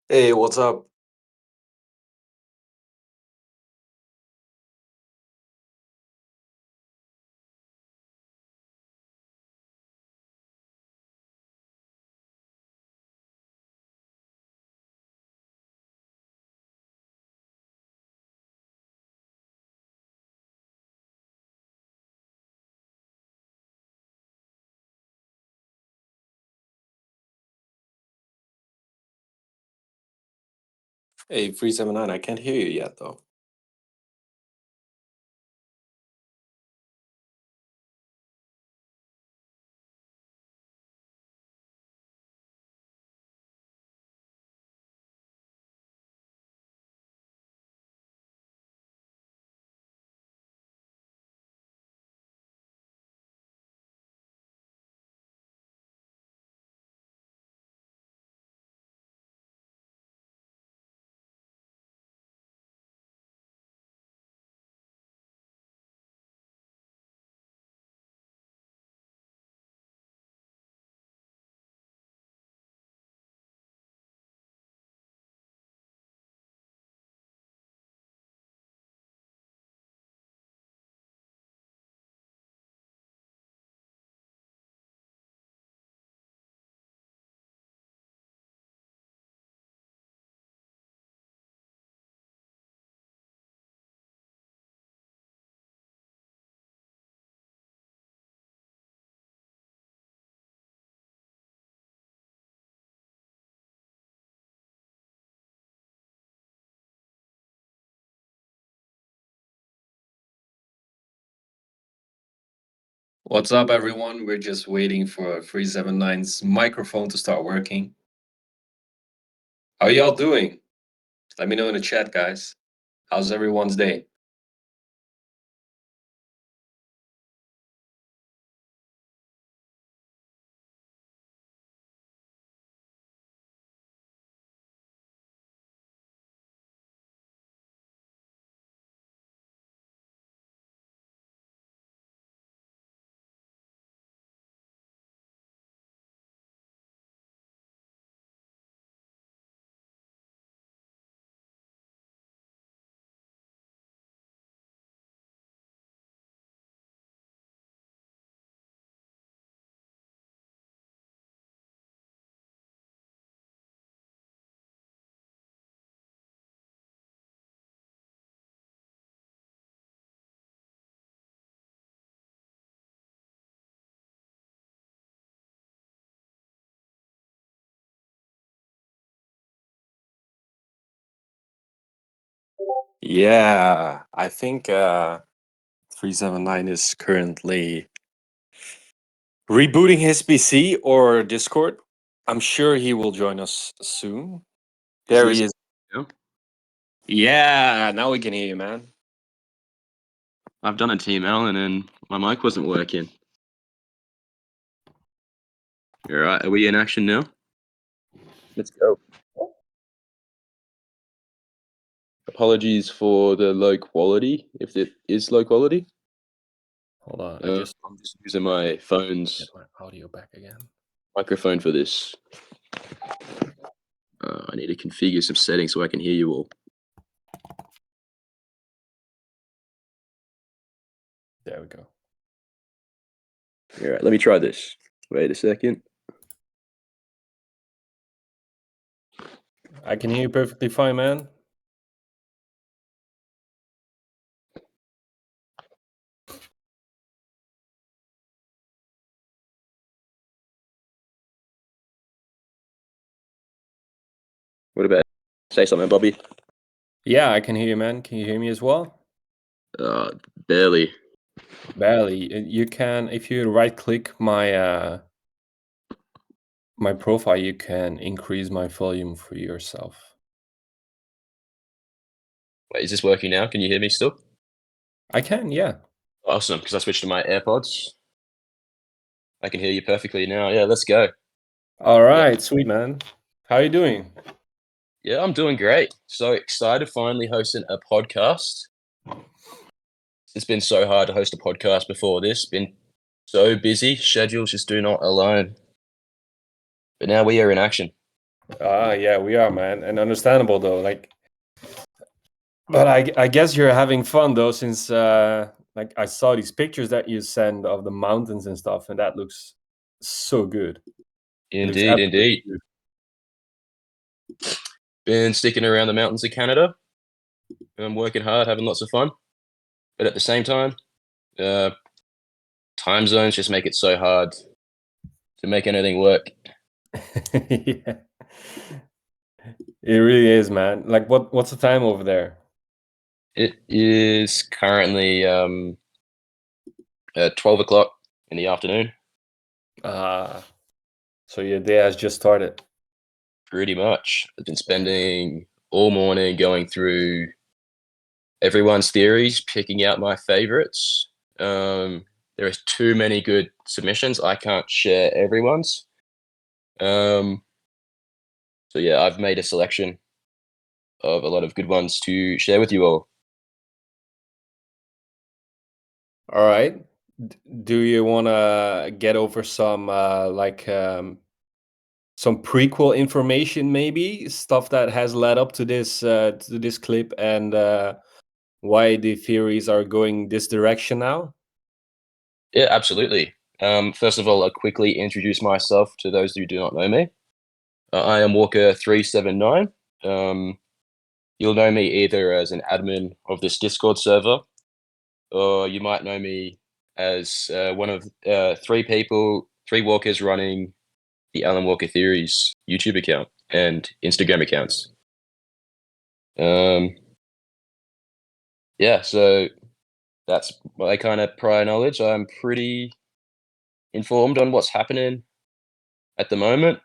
Hey, what's up? Hey, 379, I can't hear you yet, though. What's up, everyone? We're just waiting for 379's microphone to start working. How y'all doing? Let me know in the chat, guys. How's everyone's day? Yeah, I think 379 is currently rebooting his PC or Discord. I'm sure he will join us soon. There he is. Yeah. Yeah, now we can hear you, man. I've done a TML and then my mic wasn't working. All right, are we in action now? Let's go. Apologies for the low quality, if it is low quality. Hold on, I'm just using my phone's get my audio back again. microphone for this. I need to configure some settings so I can hear you all. There we go. All right, let me try this. Wait a second. I can hear you perfectly fine, man. What about say something, Bobby? Yeah, I can hear you, man. Can you hear me as well? Barely. Barely. You can, if you right-click my my profile, you can increase my volume for yourself. Wait, is this working now? Can you hear me still? I can, yeah. Awesome, because I switched to my AirPods. I can hear you perfectly now. Yeah, let's go. All right, sweet, man. How are you doing? Yeah, I'm doing great. So excited finally hosting a podcast. It's been so hard to host a podcast before this. Been so busy. Schedules just do not align. But now we are in action. Yeah, we are, man, and understandable though. Like, but I guess you're having fun though, since like I saw these pictures that you send of the mountains and stuff, and that looks so good. It looks Indeed, absolutely indeed. good. Been sticking around the mountains of Canada. I'm working hard, having lots of fun, but at the same time, uh, time zones just make it so hard to make anything work. Yeah, it really is, man. Like, what's the time over there? It is currently 12 o'clock in the afternoon, Ah, so your day has just started. pretty much. I've been spending all morning going through everyone's theories, picking out my favorites. There are too many good submissions. I can't share everyone's. So yeah, I've made a selection of a lot of good ones to share with you all. All right. Do you want to get over some some prequel information, maybe stuff that has led up to this clip, and why the theories are going this direction now? Yeah, absolutely. First of all, I'll quickly introduce myself to those who do not know me. I am Walker379. You'll know me either as an admin of this Discord server, or you might know me as one of three walkers running the Alan Walker Theories YouTube account and Instagram accounts. Yeah, so that's my kind of prior knowledge. I'm pretty informed on what's happening at the moment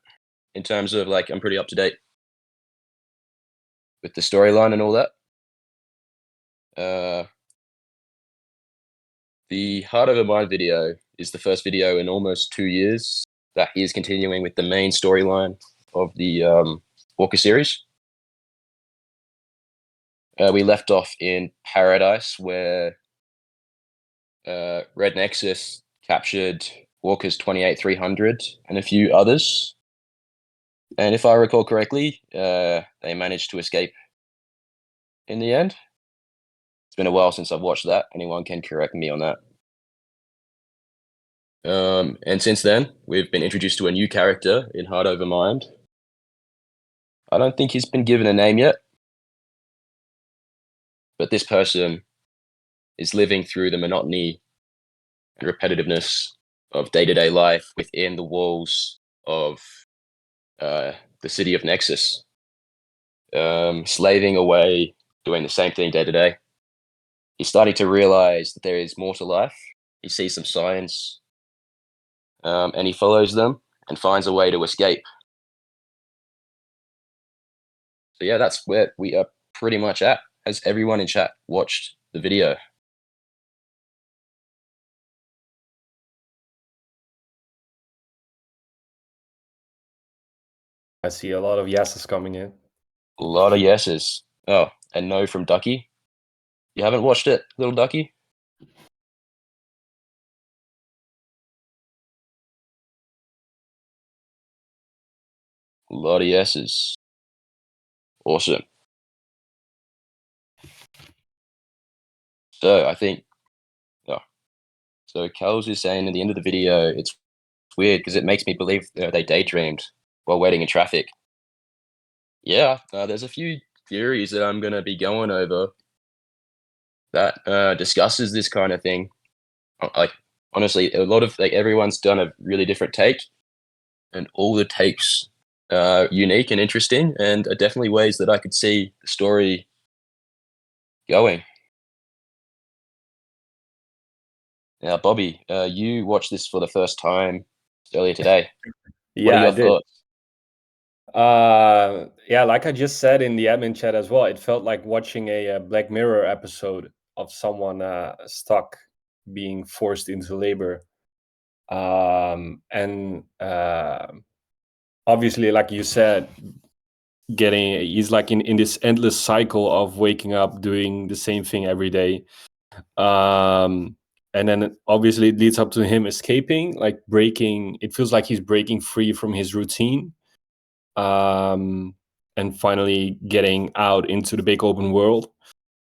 in terms of like I'm pretty up to date with the storyline and all that. The Heart Over Mind video is the first video in almost 2 years that is continuing with the main storyline of the Walker series. We left off in Paradise, where Red Nexus captured Walker's 28-300 and a few others. And if I recall correctly, they managed to escape in the end. It's been a while since I've watched that. Anyone can correct me on that. And since then, we've been introduced to a new character in Heart Over Mind. I don't think he's been given a name yet, but this person is living through the monotony and repetitiveness of day-to-day life within the walls of the city of Nexus, slaving away, doing the same thing day to day. He's starting to realize that there is more to life. He sees some signs, and he follows them and finds a way to escape. So yeah, that's where we are pretty much at. Has everyone in chat watched the video? I see a lot of yeses coming in. A lot of yeses. Oh, and no from Ducky. You haven't watched it, little Ducky? A lot of yeses. Awesome. So I think, oh, so Kels is saying at the end of the video, it's weird because it makes me believe they daydreamed while waiting in traffic. Yeah, there's a few theories that I'm going to be going over that discusses this kind of thing. Like, honestly, a lot of like everyone's done a really different take, and all the takes are unique and interesting, and are definitely ways that I could see the story going. Now, Bobby, you watched this for the first time earlier today. What are Yeah, your I did. thoughts? Yeah, like I just said in the admin chat as well, it felt like watching a Black Mirror episode of someone stuck being forced into labor. And obviously, like you said, he's like in this endless cycle of waking up, doing the same thing every day. And then obviously it leads up to him escaping, like breaking. It feels like he's breaking free from his routine. and finally getting out into the big open world.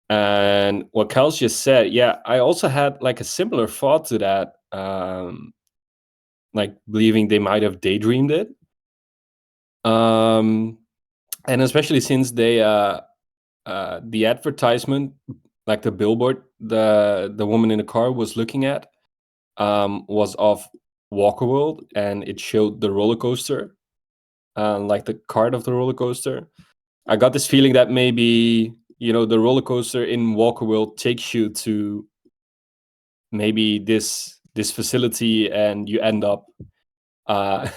And what Kels just said, yeah, I also had like a similar thought to that, like believing they might have daydreamed it. And especially since they the advertisement, like the billboard, the woman in the car was looking at, was of Walker World, and it showed the roller coaster, like the card of the roller coaster. I got this feeling that maybe, you know, the roller coaster in Walker World takes you to maybe this facility, and you end up uh,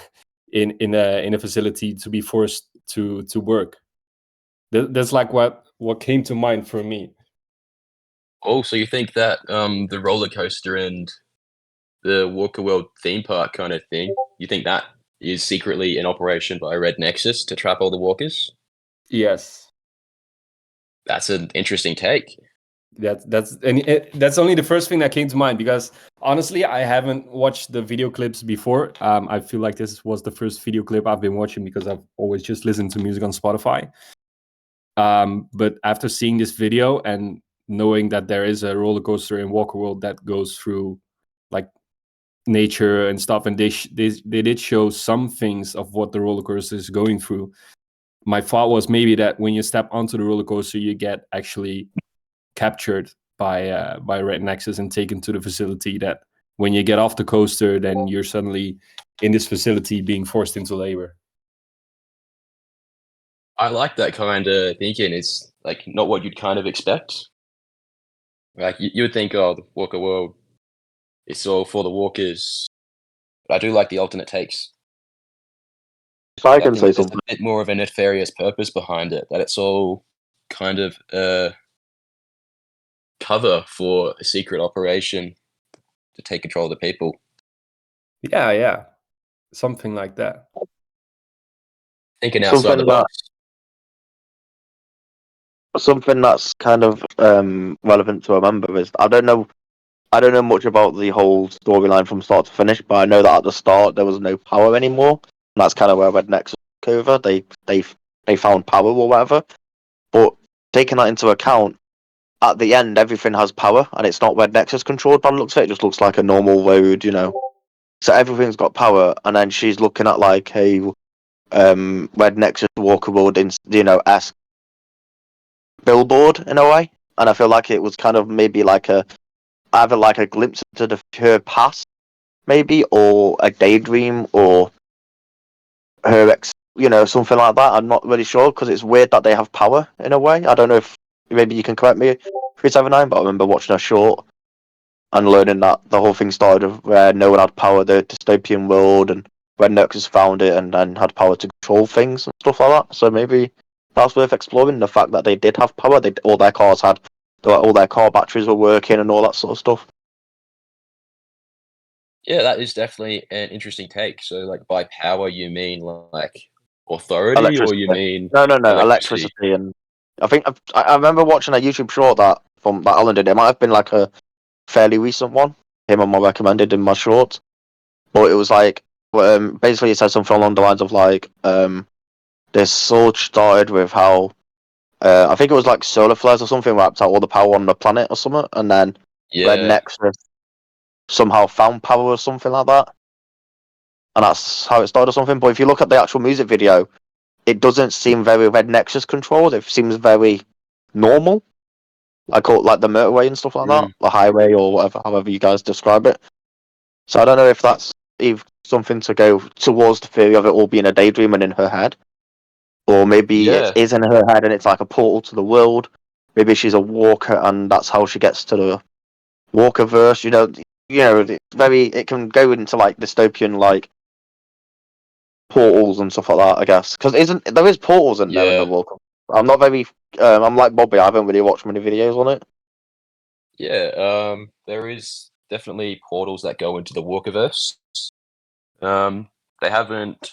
in a facility to be forced to work. That's like what came to mind for me. Oh, so you think that the roller coaster and the Walker World theme park kind of thing, you think that is secretly in operation by Red Nexus to trap all the walkers? Yes, That's an interesting take. that's only the first thing that came to mind, because honestly, I haven't watched the video clips before. I feel like this was the first video clip I've been watching, because I've always just listened to music on Spotify. But after seeing this video and knowing that there is a roller coaster in Walker World that goes through like nature and stuff, and they did show some things of what the roller coaster is going through. My thought was maybe that when you step onto the roller coaster, you get actually captured by Red Nexus and taken to the facility. That when you get off the coaster, then you're suddenly in this facility being forced into labor. I like that kind of thinking. It's like not what you'd kind of expect. Like you would think, oh, the Walker World, it's all for the walkers. But I do like the alternate takes. If I I can think say there's something, a bit more of a nefarious purpose behind it. That it's all kind of cover for a secret operation to take control of the people. Yeah, something like that. Thinking outside the Something that- box. something that's kind of relevant to remember is I don't know much about the whole storyline from start to finish, but I know that at the start there was no power anymore, and that's kind of where Red Nexus took over. They found power or whatever, but taking that into account, at the end everything has power, and it's not Red Nexus controlled by the looks of it. It just looks like a normal road, you know. So everything's got power, and then she's looking at like a Red Nexus Walker Road, in esque billboard in a way, and I feel like it was kind of maybe like either like a glimpse into her past, maybe, or a daydream, or her something like that. I'm not really sure, because it's weird that they have power in a way. I don't know if maybe you can correct me, 379, but I remember watching a short and learning that the whole thing started where no one had power, the dystopian world, and Red Nexus found it and then had power to control things and stuff like that. So maybe that's worth exploring, the fact that they did have power. All their cars had, all their car batteries were working and all that sort of stuff. Yeah, that is definitely an interesting take. So, like, by power, you mean like authority, or Electricity. you mean No, electricity. And I think I remember watching a YouTube short that Alan did. It might have been like a fairly recent one. Him and my recommended in my shorts, but it was like basically it said something along the lines of like this surge started with how I think it was like solar flares or something wiped out all the power on the planet or something, and then Red yeah, Nexus somehow found power or something like that, and that's how it started or something. But if you look at the actual music video, it doesn't seem very Red Nexus controlled. It seems very normal. I call it like the motorway and stuff like that, the highway or whatever, however you guys describe it. So I don't know if that's something to go towards the theory of it all being a daydream and in her head, or maybe it is in her head and it's like a portal to the world. Maybe she's a walker and that's how she gets to the Walkerverse. It can go into like dystopian like portals and stuff like that, I guess. Because there is portals in there in the Walker. I'm not very. I'm like Bobby. I haven't really watched many videos on it. Yeah, there is definitely portals that go into the Walkerverse. They haven't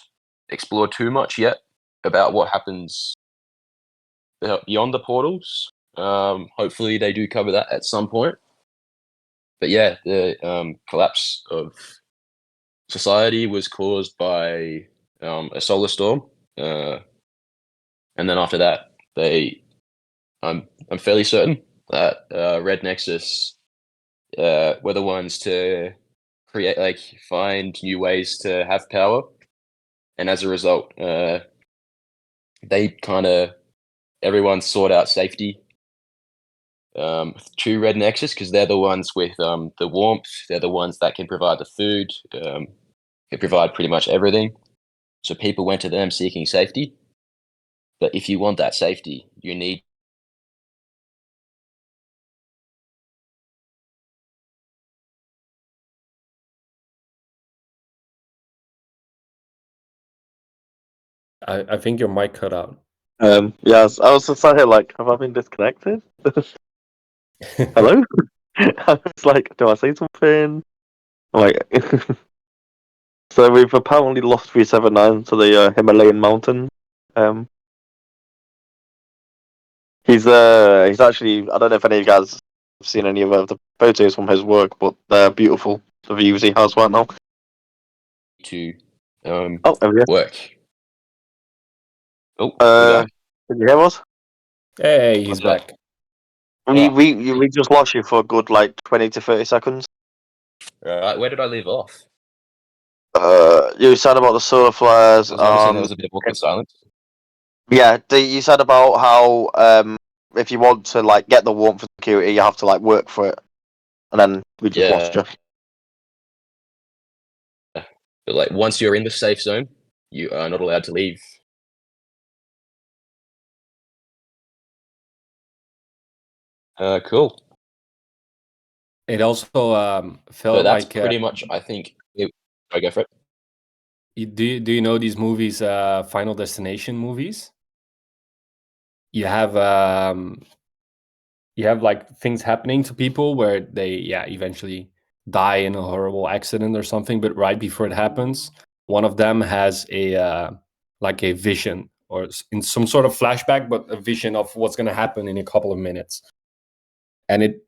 explored too much yet about what happens beyond the portals. Hopefully they do cover that at some point. But yeah, the collapse of society was caused by a solar storm and then after that, I'm fairly certain that Red Nexus were the ones to find new ways to have power, and as a result, everyone sought out safety to Red Nexus because they're the ones with the warmth. They're the ones that can provide the food, can provide pretty much everything. So people went to them seeking safety. But if you want that safety, you need I think your mic cut out. Yes, I was just sat here like, have I been disconnected? Hello? I was like, do I say something? Like, so we've apparently lost 379 to the Himalayan mountain. He's actually, I don't know if any of you guys have seen any of the photos from his work, but they're beautiful. The views he has right now. to Oh, there we go. work. Oh, we're back. Can you hear us? Hey, he's What's up? back. We just lost you for a good like 20 to 30 seconds. Right, where did I leave off? You said about the solar flares. I was noticing there was a bit of awkward silence. Yeah, you said about how if you want to like get the warmth for security, you have to like work for it, and then we just lost you. But like once you're in the safe zone, you are not allowed to leave. Cool. It also But felt that's like pretty much, I think. I go for it. do you know these movies, Final Destination movies? You have like things happening to people where they eventually die in a horrible accident or something, but right before it happens, one of them has a like a vision or in some sort of flashback, but a vision of what's going to happen in a couple of minutes. And it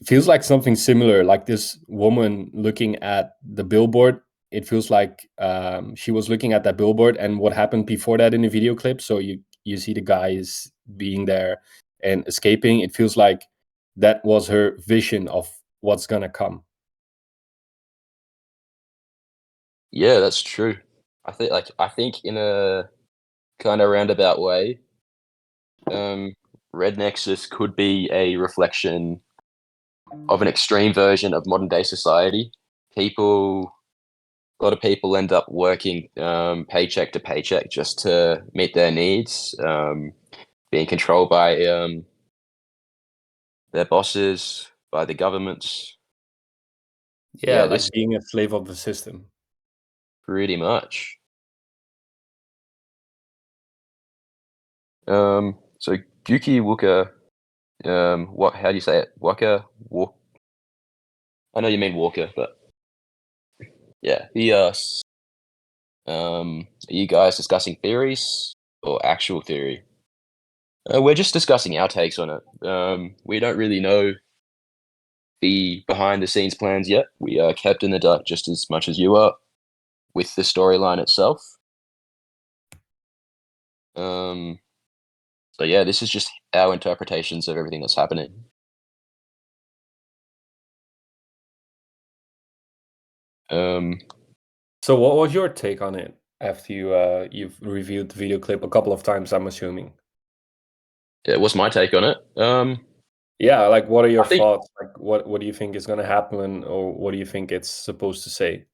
feels like something similar, like this woman looking at the billboard. It feels like she was looking at that billboard and what happened before that in the video clip. So you see the guys being there and escaping. It feels like that was her vision of what's gonna come. Yeah, that's true. I think in a kind of roundabout way, Red Nexus could be a reflection of an extreme version of modern day society. A lot of people end up working paycheck to paycheck just to meet their needs, being controlled by their bosses, by the governments. Yeah, like this being a slave of the system. pretty much. So Yuki Wuka, how do you say it? Walk. I know you mean Walker, but yeah, are you guys discussing theories or actual theory? We're just discussing our takes on it. We don't really know the behind the scenes plans yet. We are kept in the dark just as much as you are with the storyline itself. So yeah, this is just our interpretations of everything that's happening. So what was your take on it after you've reviewed the video clip a couple of times, I'm assuming? Yeah, what's my take on it? Yeah, like what are your I think- thoughts? Like what do you think is gonna happen, or what do you think it's supposed to say?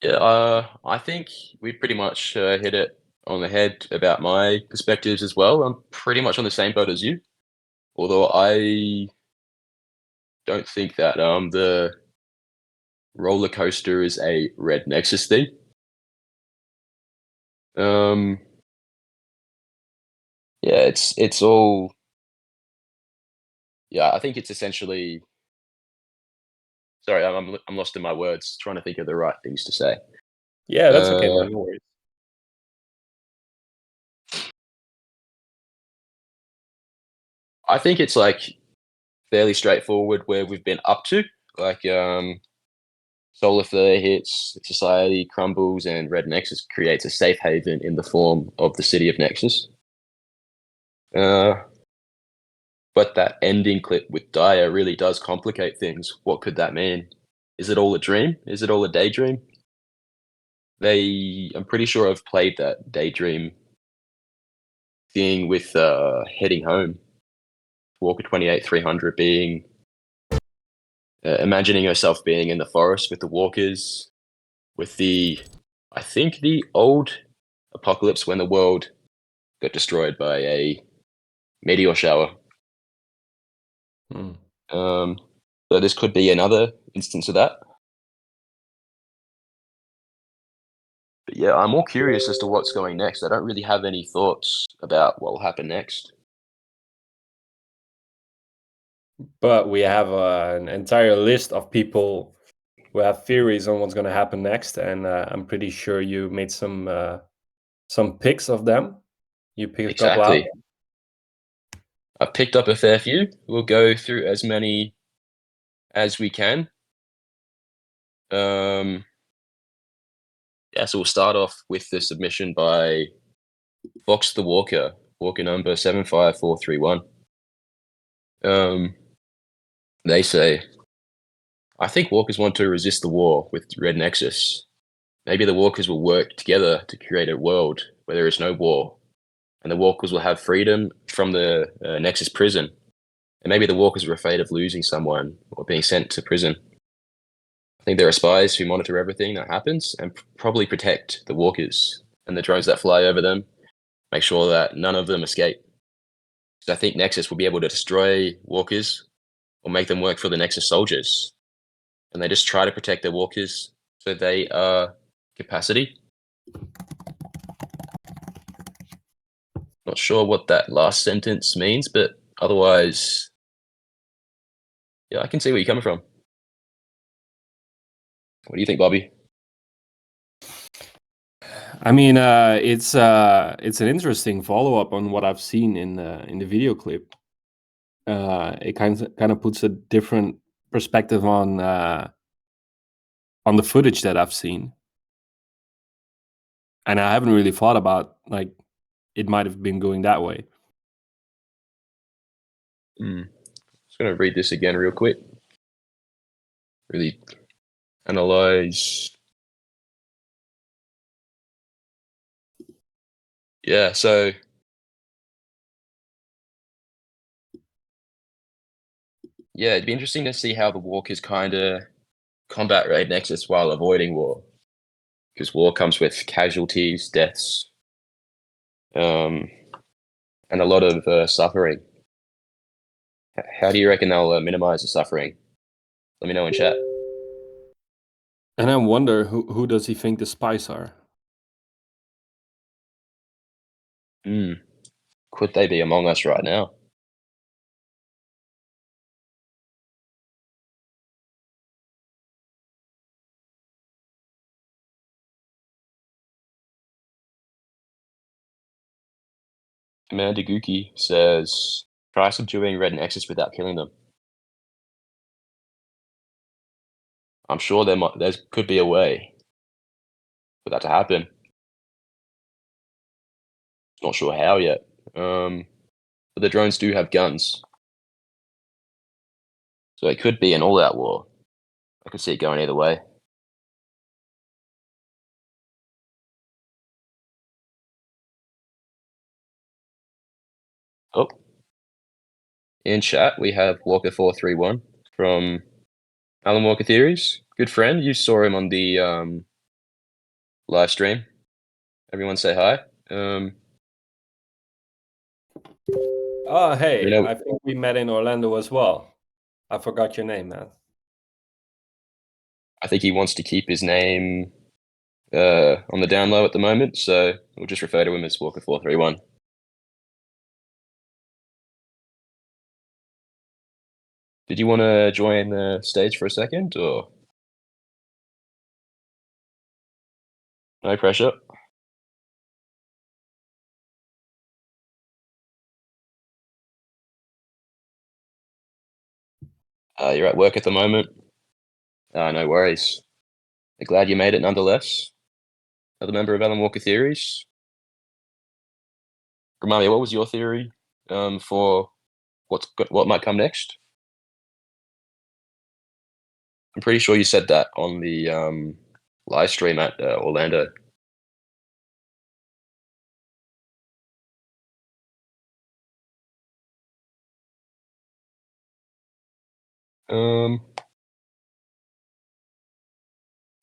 Yeah, I think we pretty much hit it on the head about my perspectives as well. I'm pretty much on the same boat as you, although I don't think that the roller coaster is a Red Nexus thing. Yeah, it's all. Yeah, I think it's essentially. Sorry, I'm lost in my words, trying to think of the right things to say. Yeah, that's okay, man. No worries. I think it's like fairly straightforward where we've been up to. Like, solar flare hits, society crumbles, and Red Nexus creates a safe haven in the form of the city of Nexus. But that ending clip with Daya really does complicate things. What could that mean? Is it all a dream? Is it all a daydream? I'm pretty sure I've played that daydream thing with heading home. Walker 28-300 being imagining herself being in the forest with the walkers, with I think the old apocalypse when the world got destroyed by a meteor shower. Hmm. So this could be another instance of that. But yeah, I'm more curious as to what's going next. I don't really have any thoughts about what will happen next. But we have an entire list of people who have theories on what's going to happen next, and I'm pretty sure you made some picks of them. You picked a couple out. Exactly. I've picked up a fair few. We'll go through as many as we can. Yeah, so we'll start off with the submission by Fox the Walker, Walker number 75431. They say, I think walkers want to resist the war with Red Nexus. Maybe the walkers will work together to create a world where there is no war, and the walkers will have freedom from the Nexus prison. And maybe the walkers are afraid of losing someone or being sent to prison. I think there are spies who monitor everything that happens and probably protect the walkers and the drones that fly over them, make sure that none of them escape. So I think Nexus will be able to destroy walkers or make them work for the Nexus soldiers. And they just try to protect their walkers so they are capacity. Not sure what that last sentence means, but otherwise, yeah, I can see where you're coming from. What do you think, Bobby? I mean, it's an interesting follow up on what I've seen in the video clip. It kind of puts a different perspective on the footage that I've seen, and I haven't really thought about like it might have been going that way. Just gonna read this again real quick. Really analyze. Yeah, so yeah, it'd be interesting to see how the walkers kind of combat Red Nexus while avoiding war, because war comes with casualties, deaths, and a lot of suffering. How do you reckon they'll minimize the suffering? Let me know in chat. And I wonder who does he think the spies are? Could they be among us right now? Amanda Guki says, try subduing Red Nexus without killing them. I'm sure there could be a way for that to happen. Not sure how yet. But the drones do have guns. So it could be an all-out war. I could see it going either way. Oh. In chat, we have Walker431 from Alan Walker Theories. Good friend. You saw him on the live stream. Everyone say hi. Oh, hey, You know- I think we met in Orlando as well. I forgot your name, man. I think he wants to keep his name on the down low at the moment, so we'll just refer to him as Walker431. Did you want to join the stage for a second, or no pressure? You're at work at the moment. No worries. glad you made it nonetheless. Another member of Alan Walker Theories. Remind me, what was your theory for what might come next? I'm pretty sure you said that on the live stream at Orlando.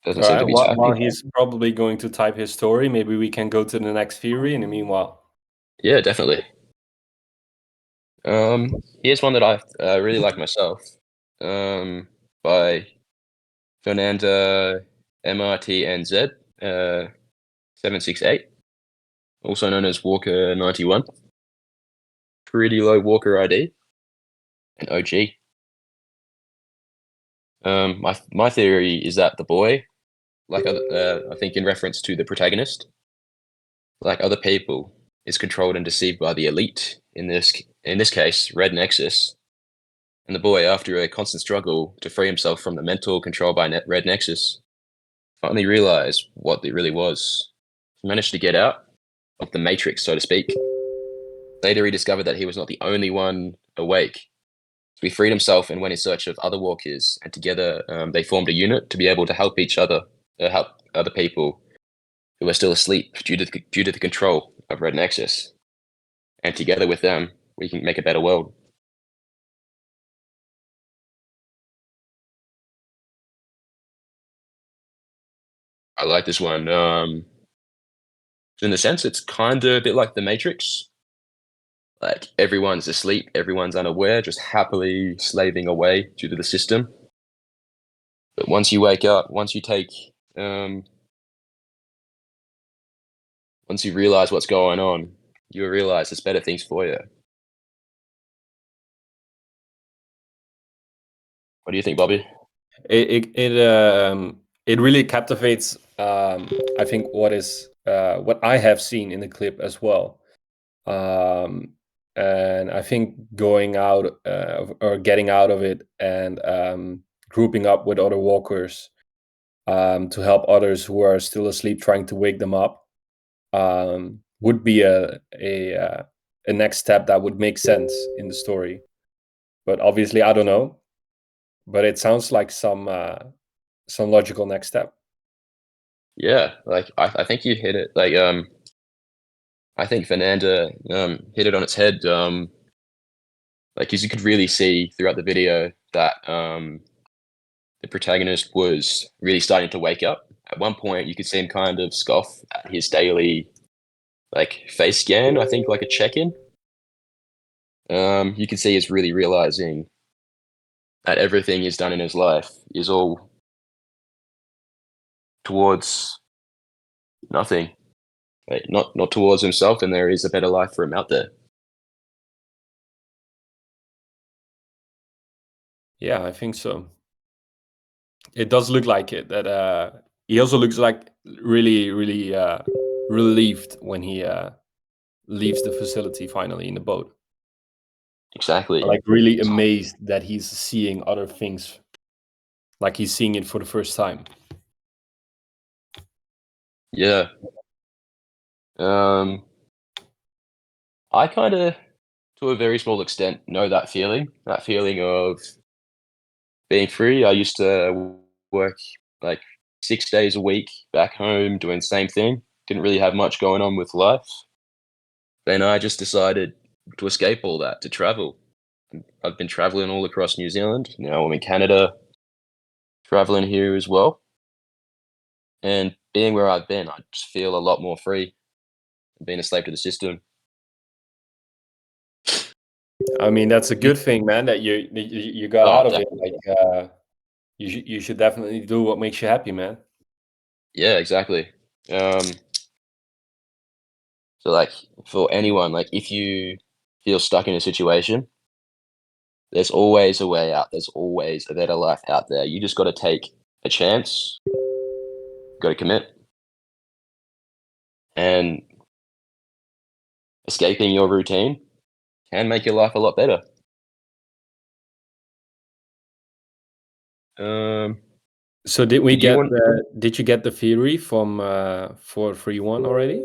Doesn't seem to be While typing. he's probably going to type his story, maybe we can go to the next theory in the meanwhile. Yeah, definitely. Here's one that I really like myself. By Fernanda MRTNZ 768, also known as Walker 91. Pretty low Walker ID, and OG. My theory is that the boy, like other, I think in reference to the protagonist, like other people, is controlled and deceived by the elite. In this case, Red Nexus. And the boy, after a constant struggle to free himself from the mental control by Red Nexus, finally realized what it really was. He managed to get out of the Matrix, so to speak. Later, he discovered that he was not the only one awake. So he freed himself and went in search of other walkers, and together they formed a unit to be able to help each other, help other people who were still asleep due to the control of Red Nexus. And together with them, we can make a better world. I like this one. In a sense, it's kind of a bit like the Matrix. Like everyone's asleep, everyone's unaware, just happily slaving away due to the system. But once you wake up, once you realize what's going on, you realize there's better things for you. What do you think, Bobby? It really captivates. I think what I have seen in the clip as well. And I think going out or getting out of it and grouping up with other walkers to help others who are still asleep, trying to wake them up, would be a next step that would make sense in the story. But obviously, I don't know. But it sounds like some logical next step. Yeah, like I think you hit it. Like I think Fernanda hit it on its head. Like, as you could really see throughout the video that the protagonist was really starting to wake up. At one point, you could see him kind of scoff at his daily, like, face scan. I think like a check-in. You can see he's really realizing that everything he's done in his life is all towards nothing. Right? Not towards himself, and there is a better life for him out there. Yeah, I think so. It does look like it. That he also looks like really, really relieved when he leaves the facility finally in the boat. Exactly. Like really amazed that he's seeing other things, like he's seeing it for the first time. Yeah. I kind of, to a very small extent, know that feeling of being free. I used to work like 6 days a week back home doing the same thing. Didn't really have much going on with life. Then I just decided to escape all that, to travel. I've been traveling all across New Zealand. Now I'm in Canada, traveling here as well. And being where I've been, I just feel a lot more free, being a slave to the system. I mean, that's a good thing, man. That you got out of it. Like you should definitely do what makes you happy, man. Yeah, exactly. So like for anyone, like if you feel stuck in a situation, there's always a way out. There's always a better life out there. You just got to take a chance. Got to commit. And escaping your routine can make your life a lot better. So did we Did you get want- did you get the theory from 431 already?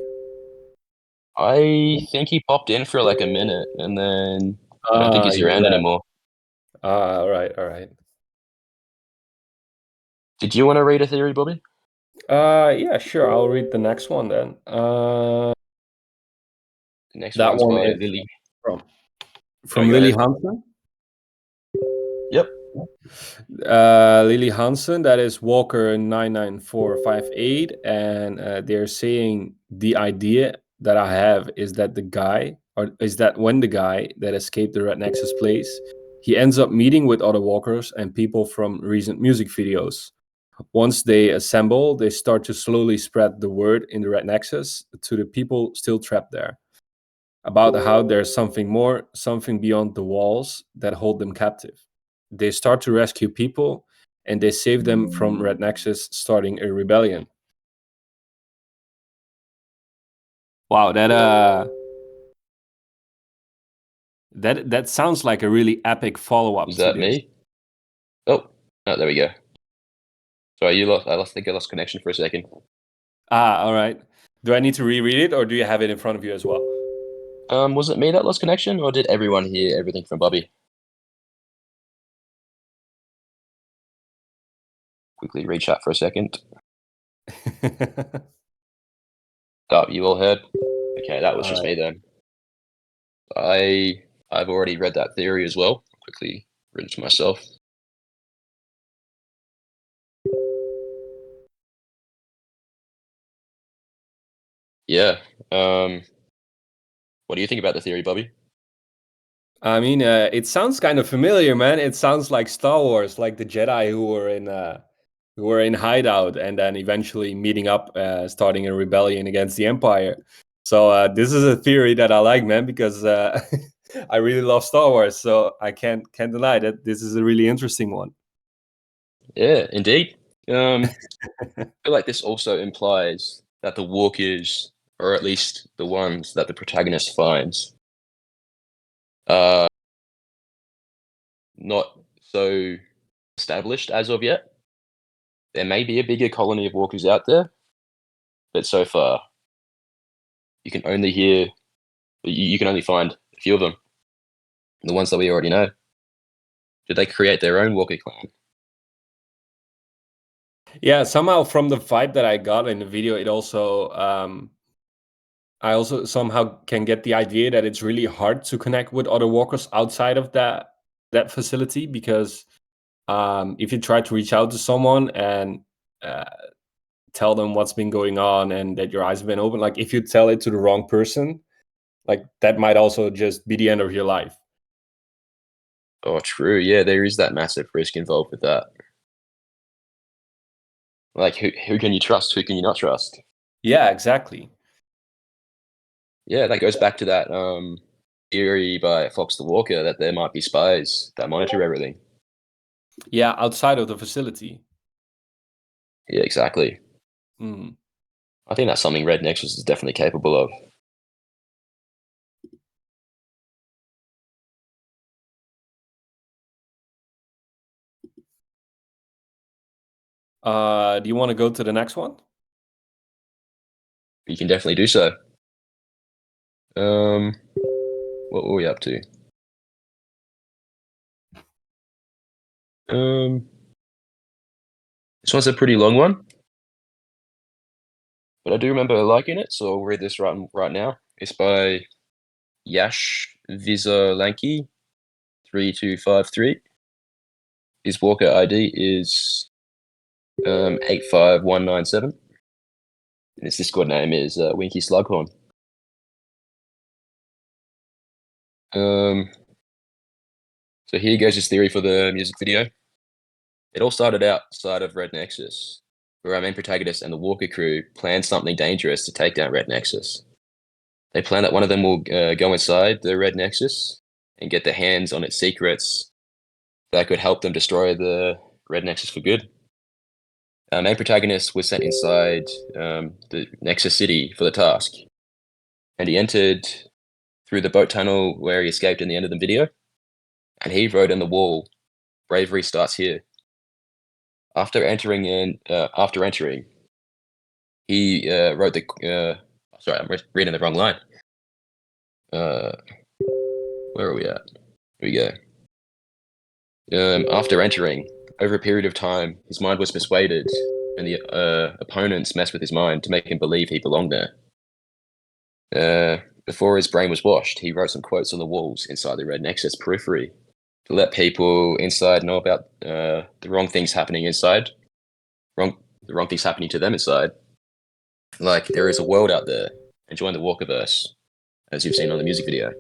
I think he popped in for like a minute, and then I don't think he's you around left. anymore. All right, all right. Did you want to read a theory, Bobby? Yeah, sure. I'll read the next one then. The next That one's one by is Lily. from Go Lily ahead. Hansen. Yep. Lily Hansen, that is Walker 99458, and they're saying the idea that I have is that when the guy that escaped the Red Nexus place, he ends up meeting with other walkers and people from recent music videos. Once they assemble, they start to slowly spread the word in the Red Nexus to the people still trapped there about how there's something more, something beyond the walls that hold them captive. They start to rescue people and they save them from Red Nexus starting a rebellion. Wow, that sounds like a really epic follow-up Is to that this. me? Oh, there we go. Sorry, you lost. I think I lost connection for a second. All right. Do I need to reread it or do you have it in front of you as well? Was it me that lost connection, or did everyone hear everything from Bobby? Quickly read chat for a second. Oh, you all heard? Okay, that was just me then. I've already read that theory as well. Quickly read it to myself. Yeah. What do you think about the theory, Bobby? I mean, it sounds kind of familiar, man. It sounds like Star Wars, like the Jedi who were in hideout and then eventually meeting up, starting a rebellion against the Empire. So this is a theory that I like, man, because I really love Star Wars. So I can't deny that this is a really interesting one. Yeah, indeed. I feel like this also implies that the walkers, or at least the ones that the protagonist finds, are not so established as of yet. There may be a bigger colony of walkers out there, but so far, you can only find a few of them. The ones that we already know. Did they create their own walker clan? Yeah, somehow from the vibe that I got in the video, it also I also somehow can get the idea that it's really hard to connect with other walkers outside of that facility, because if you try to reach out to someone and tell them what's been going on and that your eyes have been open, like if you tell it to the wrong person, like that might also just be the end of your life. Oh, true. Yeah, there is that massive risk involved with that. Like, who can you trust? Who can you not trust? Yeah, exactly. Yeah, that goes back to that theory by Fox the Walker that there might be spies that monitor everything. Yeah, outside of the facility. Yeah, exactly. Mm. I think that's something Red Nexus is definitely capable of. Do you want to go to the next one? You can definitely do so. What were we up to? This one's a pretty long one, but I do remember liking it, so I'll read this right now. It's by Yash Visolanki 3253. His Walker ID is 85197. And his Discord name is Winky Slughorn. So here goes his theory for the music video. It all started outside of Red Nexus, where our main protagonist and the Walker crew planned something dangerous to take down Red Nexus. They plan that one of them will go inside the Red Nexus and get their hands on its secrets that could help them destroy the Red Nexus for good. Our main protagonist was sent inside the Nexus City for the task, and he entered through the boat tunnel where he escaped in the end of the video, and he wrote on the wall, "Bravery starts here." After entering, he wrote the. Sorry, I'm reading the wrong line. Where are we at? Here we go. After entering, over a period of time, his mind was persuaded, and the opponents messed with his mind to make him believe he belonged there. Before his brain was washed, he wrote some quotes on the walls inside the Red Nexus periphery to let people inside know about the wrong things happening inside, the wrong things happening to them inside. Like, there is a world out there, and join the Walkerverse, as you've seen on the music video.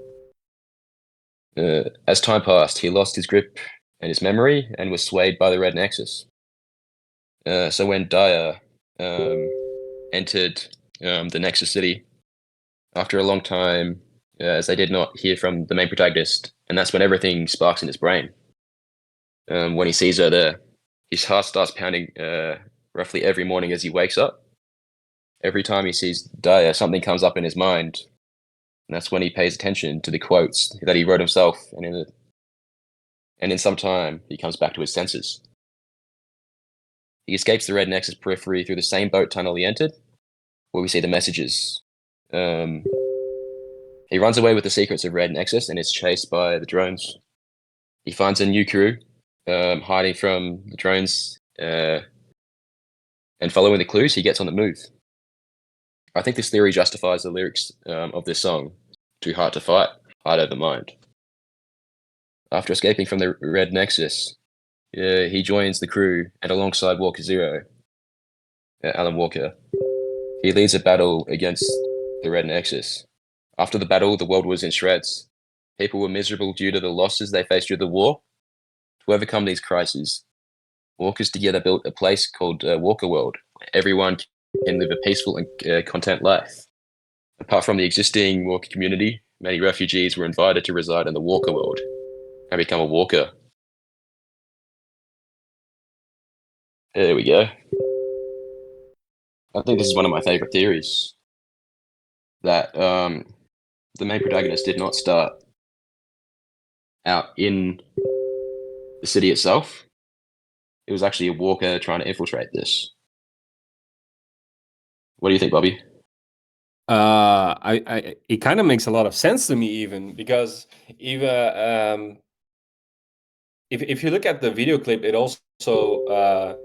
As time passed, he lost his grip and his memory and was swayed by the Red Nexus. So when Daya entered the Nexus City, after a long time, as they did not hear from the main protagonist, and that's when everything sparks in his brain. When he sees her there, his heart starts pounding roughly every morning as he wakes up. Every time he sees Daya, something comes up in his mind, and that's when he pays attention to the quotes that he wrote himself, and in some time, he comes back to his senses. He escapes the Red Nexus periphery through the same boat tunnel he entered, where we see the messages. He runs away with the secrets of Red Nexus and is chased by the drones. He finds a new crew, hiding from the drones, and following the clues, he gets on the move. I think this theory justifies the lyrics of this song, "Too hard to fight, heart over mind." After escaping from the Red Nexus, he joins the crew, and alongside Walker Zero, Alan Walker, he leads a battle against the Red Nexus. After the battle, the world was in shreds. People were miserable due to the losses they faced during the war. To overcome these crises, Walkers together built a place called Walker World, where everyone can live a peaceful and content life. Apart from the existing Walker community, many refugees were invited to reside in the Walker World and become a Walker. There we go. I think this is one of my favorite theories, that the main protagonist did not start out in the city itself. It was actually a Walker trying to infiltrate this. What do you think, Bobby? It kind of makes a lot of sense to me, even because even if you look at the video clip, it also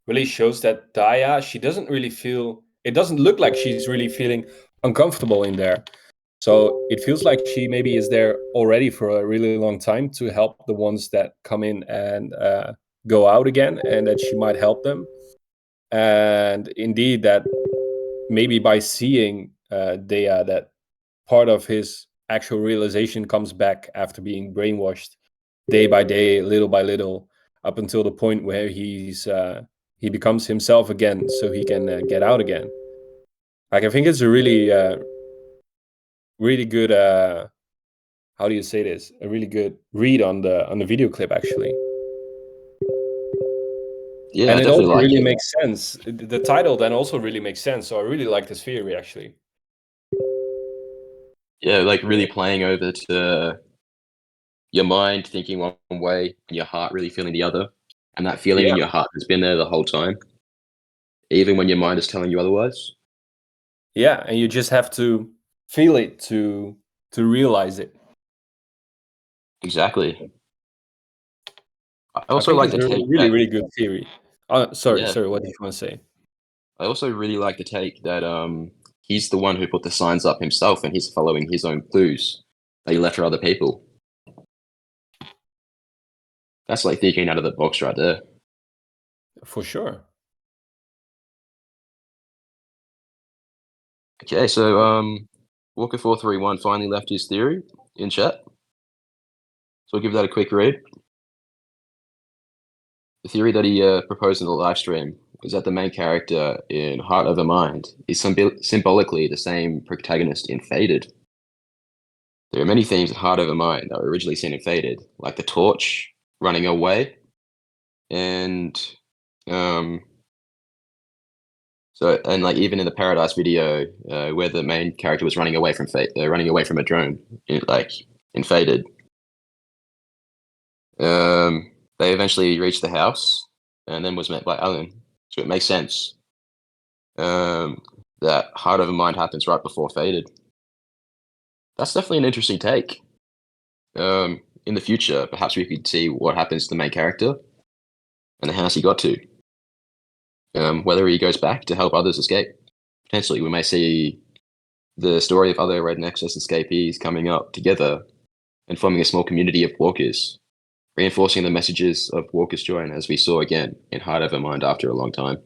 really shows that Daya, she doesn't really feel. It doesn't look like she's really feeling uncomfortable in there. So it feels like she maybe is there already for a really long time to help the ones that come in and go out again, and that she might help them. And indeed, that maybe by seeing Daya, that part of his actual realization comes back after being brainwashed day by day, little by little, up until the point where he becomes himself again, so he can get out again. Like, I think it's a really really good how do you say this? A really good read on the video clip, actually. Yeah, And I it definitely also like really it. makes sense. The title then also really makes sense. So I really like this theory, actually. Yeah, like really playing over to your mind thinking one way and your heart really feeling the other. And that feeling in Yeah. your heart has been there the whole time, even when your mind is telling you otherwise. Yeah, and you just have to feel it to realize it. Exactly. I I also think like it's the a take really, that, really good theory. Sorry, yeah, what did you want to say? I also really like the take that he's the one who put the signs up himself and he's following his own clues that he left for other people. That's like thinking out of the box right there. For sure. Okay, so Walker431 finally left his theory in chat. So I'll give that a quick read. The theory that he proposed in the live stream was that the main character in Heart Over Mind is symbolically the same protagonist in Faded. There are many themes in Heart Over Mind that were originally seen in Faded, like the torch, running away, and like even in the Paradise video, where the main character was running away from a drone, in Faded. They eventually reach the house, and then was met by Alan. So it makes sense that Heart Over Mind happens right before Faded. That's definitely an interesting take. In the future, perhaps we could see what happens to the main character and the house he got to. Whether he goes back to help others escape. Potentially, we may see the story of other Red Nexus escapees coming up together and forming a small community of walkers, reinforcing the messages of Walker's Join as we saw again in Heart Over Mind after a long time.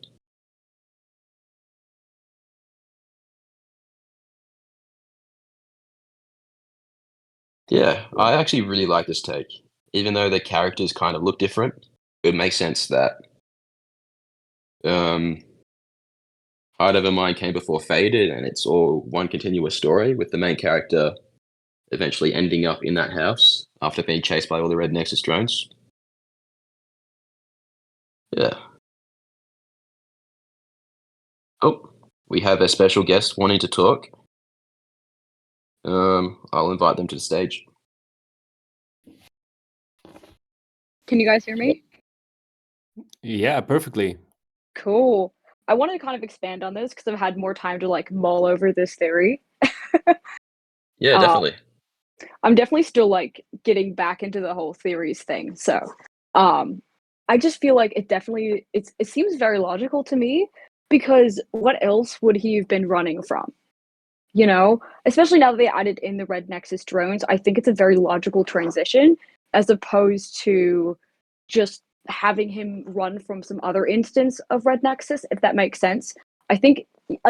Yeah, I actually really like this take. Even though the characters kind of look different, it makes sense that Heart Over Mind came before Faded, and it's all one continuous story with the main character eventually ending up in that house after being chased by all the Red Nexus drones. Yeah. Oh, we have a special guest wanting to talk. I'll invite them to the stage. Can you guys hear me? Yeah, perfectly. Cool. I wanted to kind of expand on this because I've had more time to like mull over this theory. Yeah, definitely. I'm definitely still like getting back into the whole theories thing. So, I just feel like it seems very logical to me because what else would he have been running from? You know, especially now that they added in the Red Nexus drones, I think it's a very logical transition as opposed to just having him run from some other instance of Red Nexus, if that makes sense. I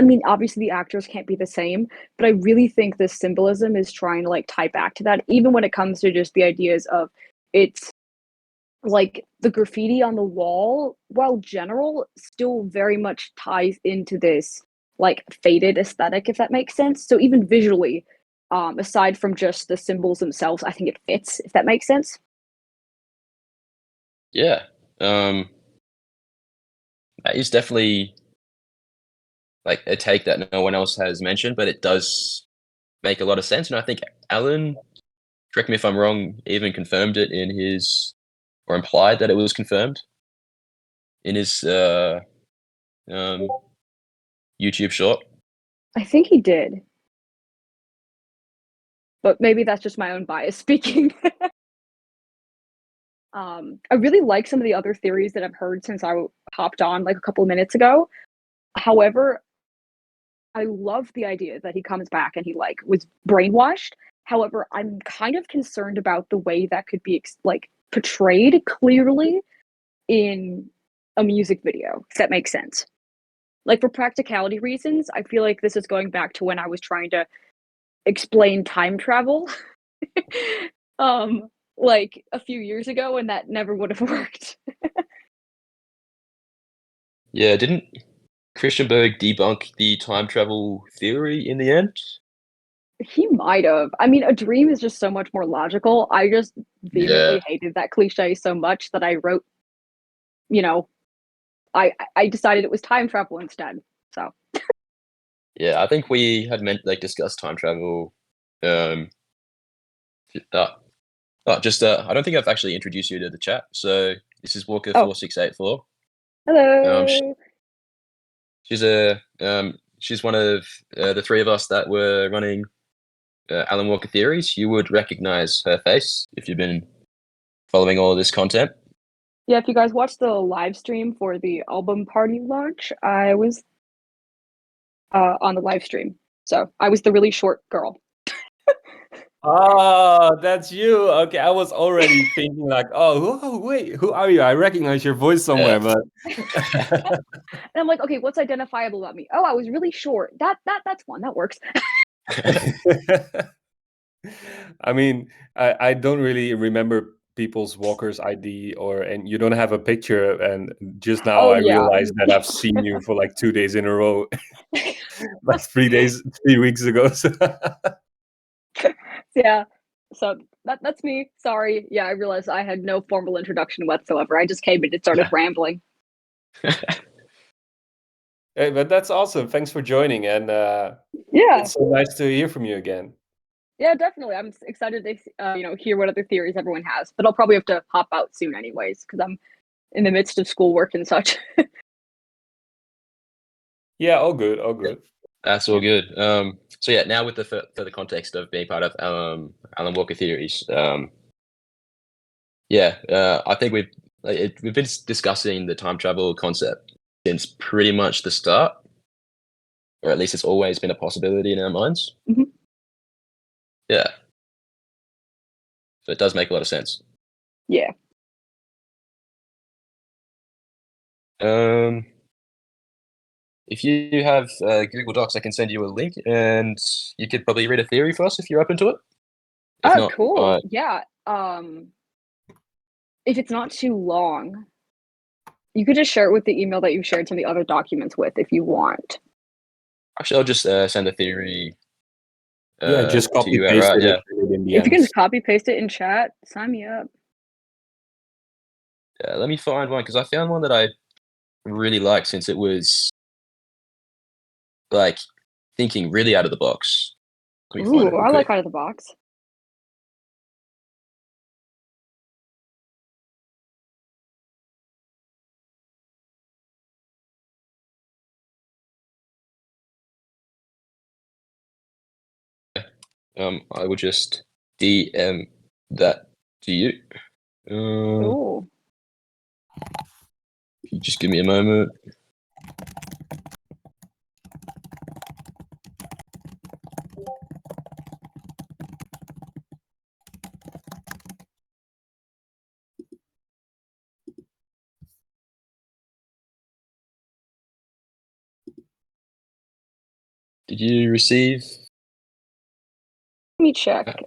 mean, obviously the actors can't be the same, but I really think the symbolism is trying to like tie back to that, even when it comes to just the ideas of it's like the graffiti on the wall, while general, still very much ties into this like faded aesthetic, if that makes sense. So even visually, aside from just the symbols themselves, I think it fits, if that makes sense. Yeah. That is definitely like a take that no one else has mentioned, but it does make a lot of sense. And I think Alan, correct me if I'm wrong, even confirmed it in his, or implied that it was confirmed in his YouTube short. I think he did. But maybe that's just my own bias speaking. I really like some of the other theories that I've heard since I hopped on like a couple of minutes ago. However, I love the idea that he comes back and he like was brainwashed. However, I'm kind of concerned about the way that could be like portrayed clearly in a music video, if that makes sense. Like for practicality reasons, I feel like this is going back to when I was trying to explain time travel. Like a few years ago, and that never would have worked. Yeah, didn't Christian Berg debunk the time travel theory in the end? He might have. I mean, a dream is just so much more logical. I just vehemently hated that cliche so much that I wrote, you know, I decided it was time travel instead. So Yeah, I think we had discussed time travel. I don't think I've actually introduced you to the chat. So this is Walker 4684. hello. She's one of the three of us that were running Alan Walker Theories. You would recognize her face if you've been following all of this content. Yeah, if you guys watched the live stream for the album party launch, I was on the live stream. So I was the really short girl. Oh, that's you. Okay, I was already thinking like, wait, who are you? I recognize your voice somewhere, but And I'm like, okay, what's identifiable about me? Oh, I was really short. That's one that works. I mean, I don't really remember people's Walker's ID and you don't have a picture. And just now I realized that I've seen you for like 2 days in a row, like 3 weeks ago. So. Yeah, so that's me. Sorry. Yeah, I realized I had no formal introduction whatsoever. I just came in and started rambling. Hey, but that's awesome. Thanks for joining, and yeah, it's so nice to hear from you again. Yeah, definitely. I'm excited to hear what other theories everyone has. But I'll probably have to hop out soon, anyways, because I'm in the midst of schoolwork and such. Yeah, all good, all good. That's all good. So yeah, now with the further context of being part of Alan Walker Theories, I think we've been discussing the time travel concept since pretty much the start, or at least it's always been a possibility in our minds. Mhm. Yeah, so it does make a lot of sense. Yeah. If you have Google Docs, I can send you a link, and you could probably read a theory for us if you're open to it. If Oh, not, cool. Yeah. If it's not too long, you could just share it with the email that you shared some of the other documents with if you want. actually, I'll just send the theory. Yeah, just to copy you paste outright. it Yeah, and put it in the If you can end. just copy paste it in chat, sign me up. yeah. Let me find one because I found one that I really liked since it was like thinking really out of the box. Let me find it Ooh, real I like quick. out of the box. I will just DM that to you. Ooh. Just give me a moment. Did you receive? Let me check.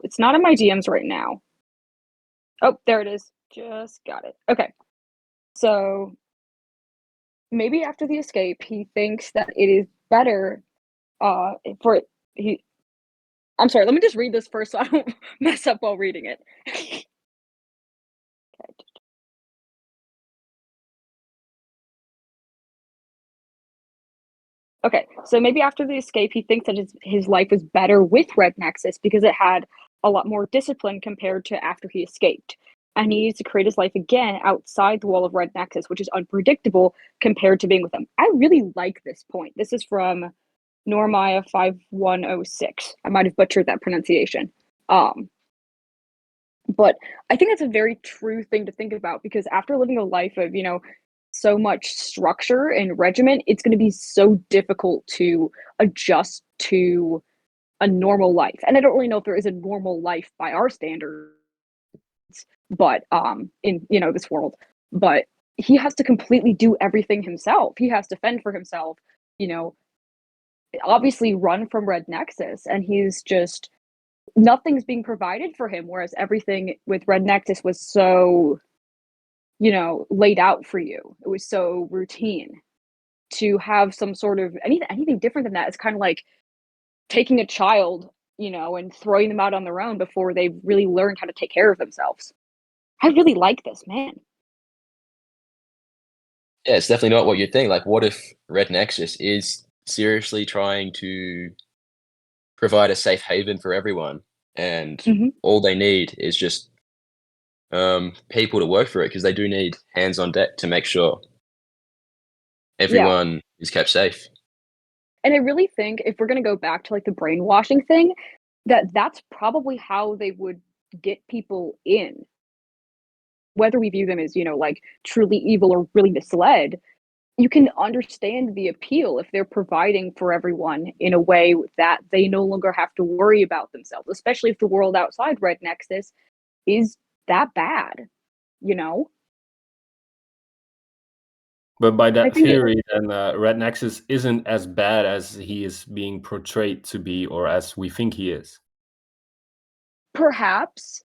It's not in my DMs right now. Oh, there it is. Just got it. Okay. So maybe after the escape, he thinks that it is better for he I'm sorry, let me just read this first so I don't mess up while reading it. Okay, so maybe after the escape, he thinks that his life was better with Red Nexus because it had a lot more discipline compared to after he escaped. And he needs to create his life again outside the wall of Red Nexus, which is unpredictable compared to being with them. I really like this point. This is from Normaya 5106. I might have butchered that pronunciation. But I think that's a very true thing to think about because after living a life of, so much structure and regiment, it's going to be so difficult to adjust to a normal life. And I don't really know if there is a normal life by our standards, but in this world. But he has to completely do everything himself. He has to fend for himself, you know, obviously run from Red Nexus, and he's just nothing's being provided for him, whereas everything with Red Nexus was so laid out for you. It was so routine. To have some sort of anything different than that is kind of like taking a child, and throwing them out on their own before they've really learned how to take care of themselves. I really like this, man. Yeah, it's definitely not what you'd think. Like, what if Red Nexus is seriously trying to provide a safe haven for everyone, and Mhm. all they need is just people to work for it because they do need hands on deck to make sure everyone is kept safe. And I really think if we're going to go back to like the brainwashing thing, that's probably how they would get people in. Whether we view them as, like truly evil or really misled, you can understand the appeal if they're providing for everyone in a way that they no longer have to worry about themselves, especially if the world outside Red Nexus is that bad, you know? But by I that think theory, then Red Nexus isn't as bad as he is being portrayed to be, or as we think he is. perhaps,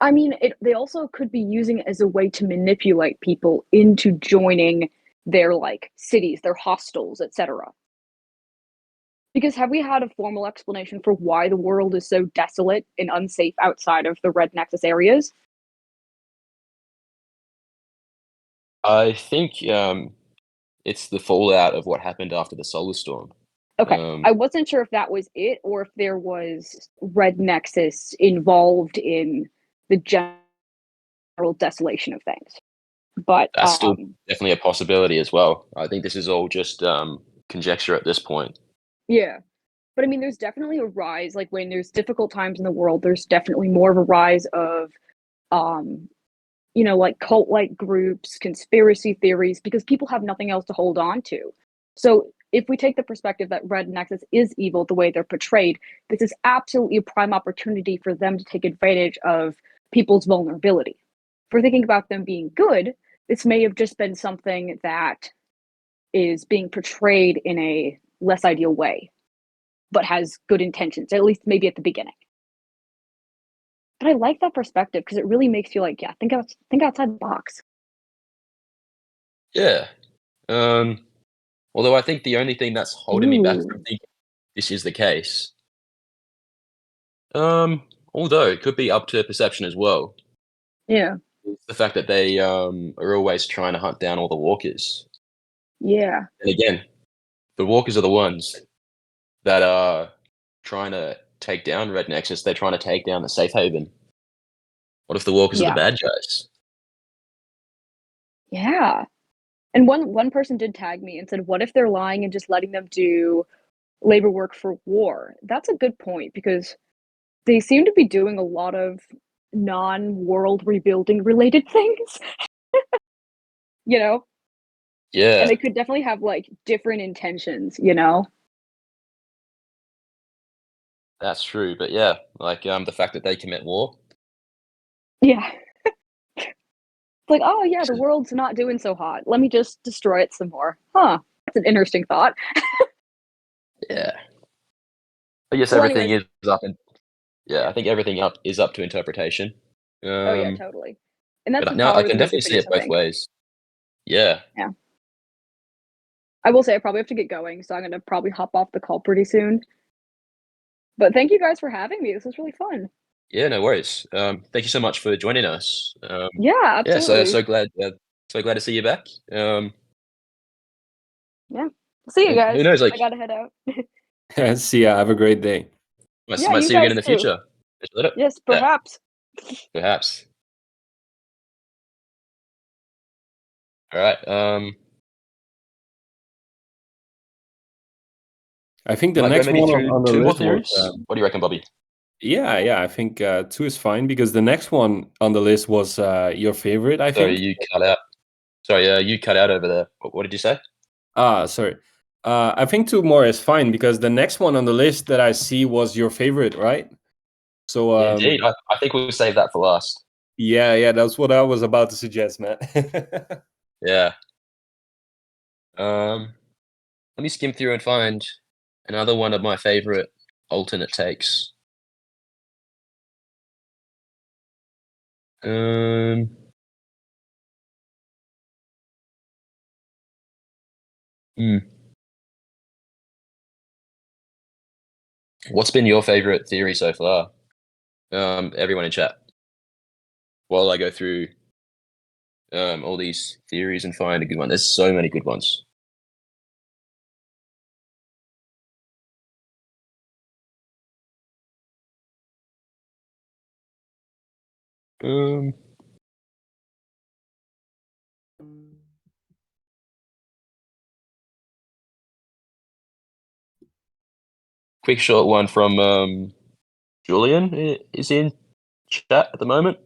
I mean, they also could be using it as a way to manipulate people into joining their like cities, their hostels, etc. Because have we had a formal explanation for why the world is so desolate and unsafe outside of the Red Nexus areas? I think it's the fallout of what happened after the solar storm. Okay, I wasn't sure if that was it or if there was Red Nexus involved in the general literal desolation of things. But That's still definitely a possibility as well. I think this is all just conjecture at this point. yeah. But I mean, there's definitely a rise. Like when there's difficult times in the world, there's definitely more of a rise of, like cult-like groups, conspiracy theories, because people have nothing else to hold on to. So if we take the perspective that Red Nexus is evil the way they're portrayed, this is absolutely a prime opportunity for them to take advantage of people's vulnerability. If we're thinking about them being good, this may have just been something that is being portrayed in a less ideal way, but has good intentions, at least maybe at the beginning. But I like that perspective because it really makes you like, yeah, think outside the box. Yeah. Although I think the only thing that's holding me back from thinking this is the case, although it could be up to perception as well, Yeah, is the fact that they are always trying to hunt down all the walkers. yeah, And again, the walkers are the ones that are trying to take down Red Nexus. They're trying to take down the safe haven. What if the walkers are yeah, the bad guys? yeah. And one person did tag me and said, "What if they're lying and just letting them do labor work for war?" That's a good point because they seem to be doing a lot of non-world rebuilding related things, you know? Yeah, And they could definitely have like different intentions, you know? that's true. But yeah, like the fact that they commit war. Yeah. It's like, oh yeah, the world's not doing so hot. Let me just destroy it some more. Huh. That's an interesting thought. Yeah. But yes, Well, everything anyways, is up in I think everything is up to interpretation. oh yeah, totally. And that's But the no, I power of can the music definitely see space, it I both think. ways. Yeah. Yeah. I will say I probably have to get going, so I'm gonna probably hop off the call pretty soon. But thank you guys for having me. This was really fun. Yeah, no worries. Thank you so much for joining us. Yeah, Yeah, so absolutely. so glad to see you back. Yeah. See you And who guys. knows? Like, I gotta head out. See ya. Have a great day. Yeah, might you see you again guys in the too. future. Just let it. Yes, Yeah, perhaps. perhaps. All right. I think the Might go next maybe one through on the two more list was theories. What do you reckon, Bobby? yeah. I think 2 is fine because the next one on the list was your favorite. I Sorry, think. you cut out. Sorry, you cut out over there. What did you say? Sorry. I think 2 more is fine because the next one on the list that I see was your favorite, right? So Indeed. I think we'll save that for last. yeah, that's what I was about to suggest, man. Yeah. Let me skim through and find another one of my favorite alternate takes. Um, hmm. What's been your favorite theory so far? Everyone in chat. While I go through all these theories and find a good one. There's so many good ones. Um, quick short one from Julian is in chat at the moment.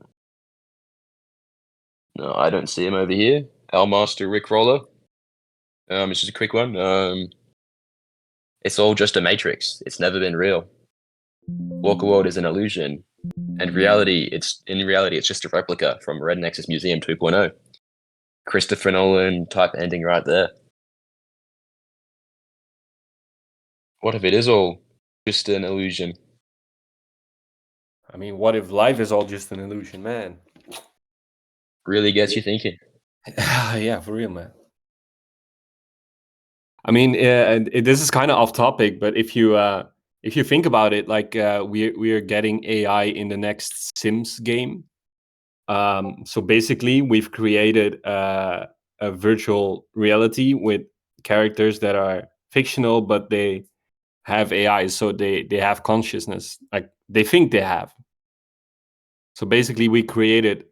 No, I don't see him over here. Our master Rickroller. It's just a quick one. It's all just a matrix. It's never been real. Walker World is an illusion, and in reality, it's just a replica from Red Nexus Museum 2.0. Christopher Nolan type ending right there. What if it is all just an illusion? I mean, what if life is all just an illusion, man? Really gets you thinking. Yeah, for real, man. I mean, this is kind of off topic, but if you think about it, like we are getting AI in the next Sims game. So basically, we've created a virtual reality with characters that are fictional, but they have AI, so they have consciousness, like they think they have. So basically, we created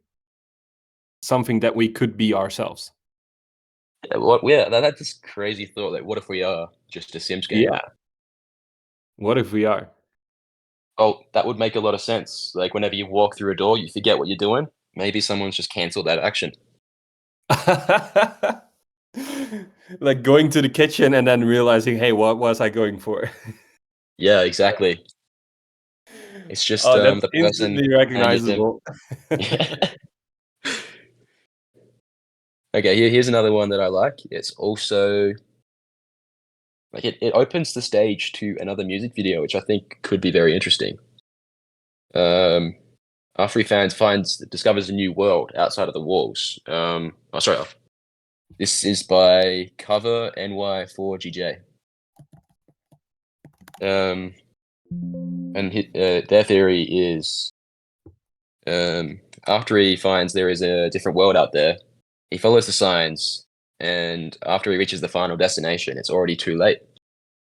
something that we could be ourselves. Yeah, that's this crazy thought. Like, what if we are just a Sims game? Yeah. What if we are? Oh, that would make a lot of sense. Like, whenever you walk through a door, you forget what you're doing. Maybe someone's just cancelled that action. Like going to the kitchen and then realizing, hey, what was I going for? Yeah, exactly. It's just Oh, that's the person instantly handed them. recognizable. Okay, here's another one that I like. It's also like it opens the stage to another music video, which I think could be very interesting. After he discovers a new world outside of the walls. This is by Cover NY4GJ. And their theory is, after he finds there is a different world out there, he follows the signs, and after he reaches the final destination, it's already too late.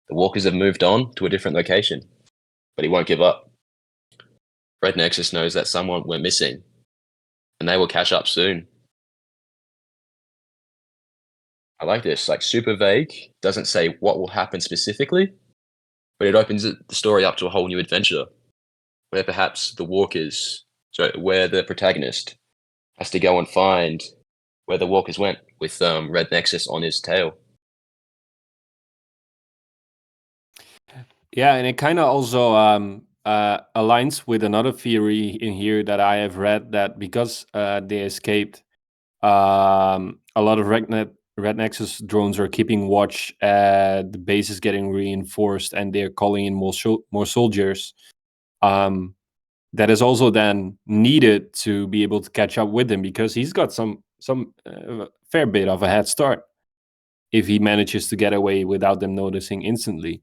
The walkers have moved on to a different location, but he won't give up. Red Nexus knows that someone went missing, and they will catch up soon. I like this. Like, super vague, doesn't say what will happen specifically, but it opens the story up to a whole new adventure, where perhaps where the protagonist has to go and find where the walkers went with Red Nexus on his tail. Yeah, and it kind of also aligns with another theory in here that I have read, that because they escaped, a lot of Red Nexus drones are keeping watch. The base is getting reinforced, and they're calling in more soldiers. That is also then needed to be able to catch up with him, because he's got some fair bit of a head start if he manages to get away without them noticing instantly.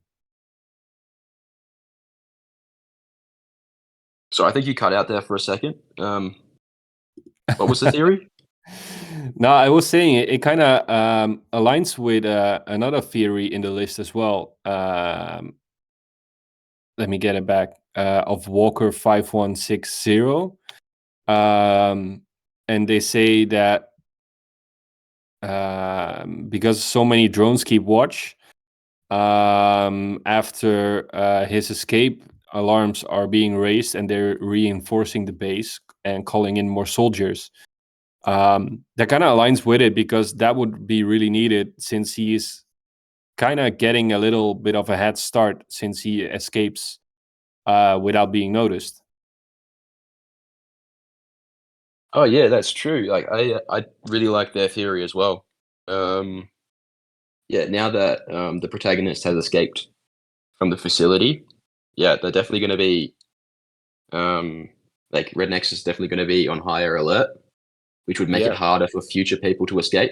So I think you cut out there for a second. What was the theory? No, I was saying it kind of aligns with another theory in the list as well. Let me get it back. Of Walker 5160. And they say that because so many drones keep watch, after his escape, alarms are being raised and they're reinforcing the base and calling in more soldiers. That kind of aligns with it, because that would be really needed, since he is kind of getting a little bit of a head start since he escapes without being noticed. Oh yeah, that's true. Like I really like their theory as well. Yeah, now that the protagonist has escaped from the facility, yeah, they're definitely going to be like Red Nexus is definitely going to be on higher alert, which would make Yeah. it harder for future people to escape,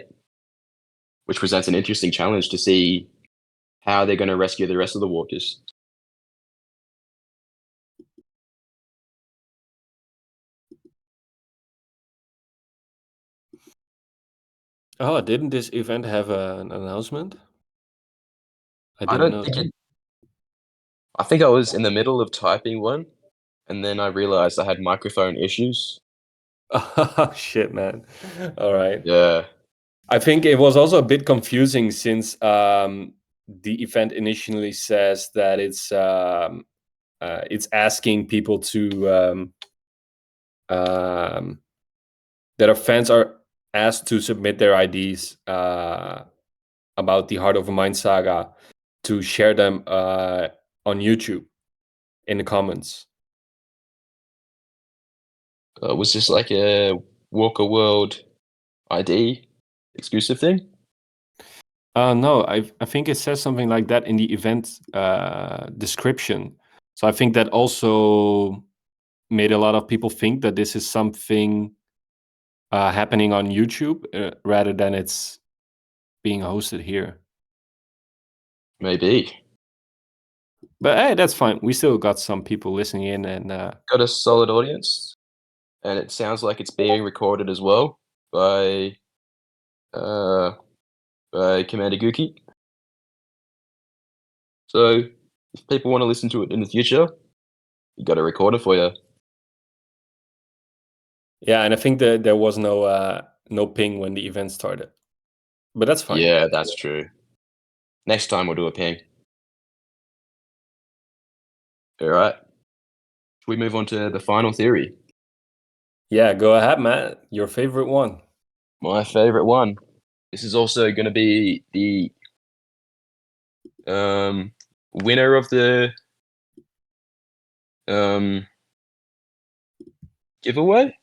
which presents an interesting challenge to see how they're going to rescue the rest of the walkers. Oh, didn't this event have an announcement? I I didn't don't know think that. it. I think I was in the middle of typing one, and then I realized I had microphone issues. Oh shit, man. All right. Yeah. I think it was also a bit confusing, since the event initially says that it's asking people to that our fans are asked to submit their IDs about the Heart of a Mind saga, to share them on YouTube in the comments. Was this like a Walker World ID exclusive thing? No, I think it says something like that in the event description. So I think that also made a lot of people think that this is something happening on YouTube rather than it's being hosted here. Maybe. But hey, that's fine. We still got some people listening in, and Got a solid audience, and it sounds like it's being recorded as well by Commander Gookie. So if people want to listen to it in the future, you got a recorder for you. Yeah, and I think that there was no ping when the event started, but that's fine. Yeah, that's true. Next time we'll do a ping. All right. We move on to the final theory. Yeah, go ahead, Matt. Your favorite one. My favorite one. This is also going to be the winner of the giveaway.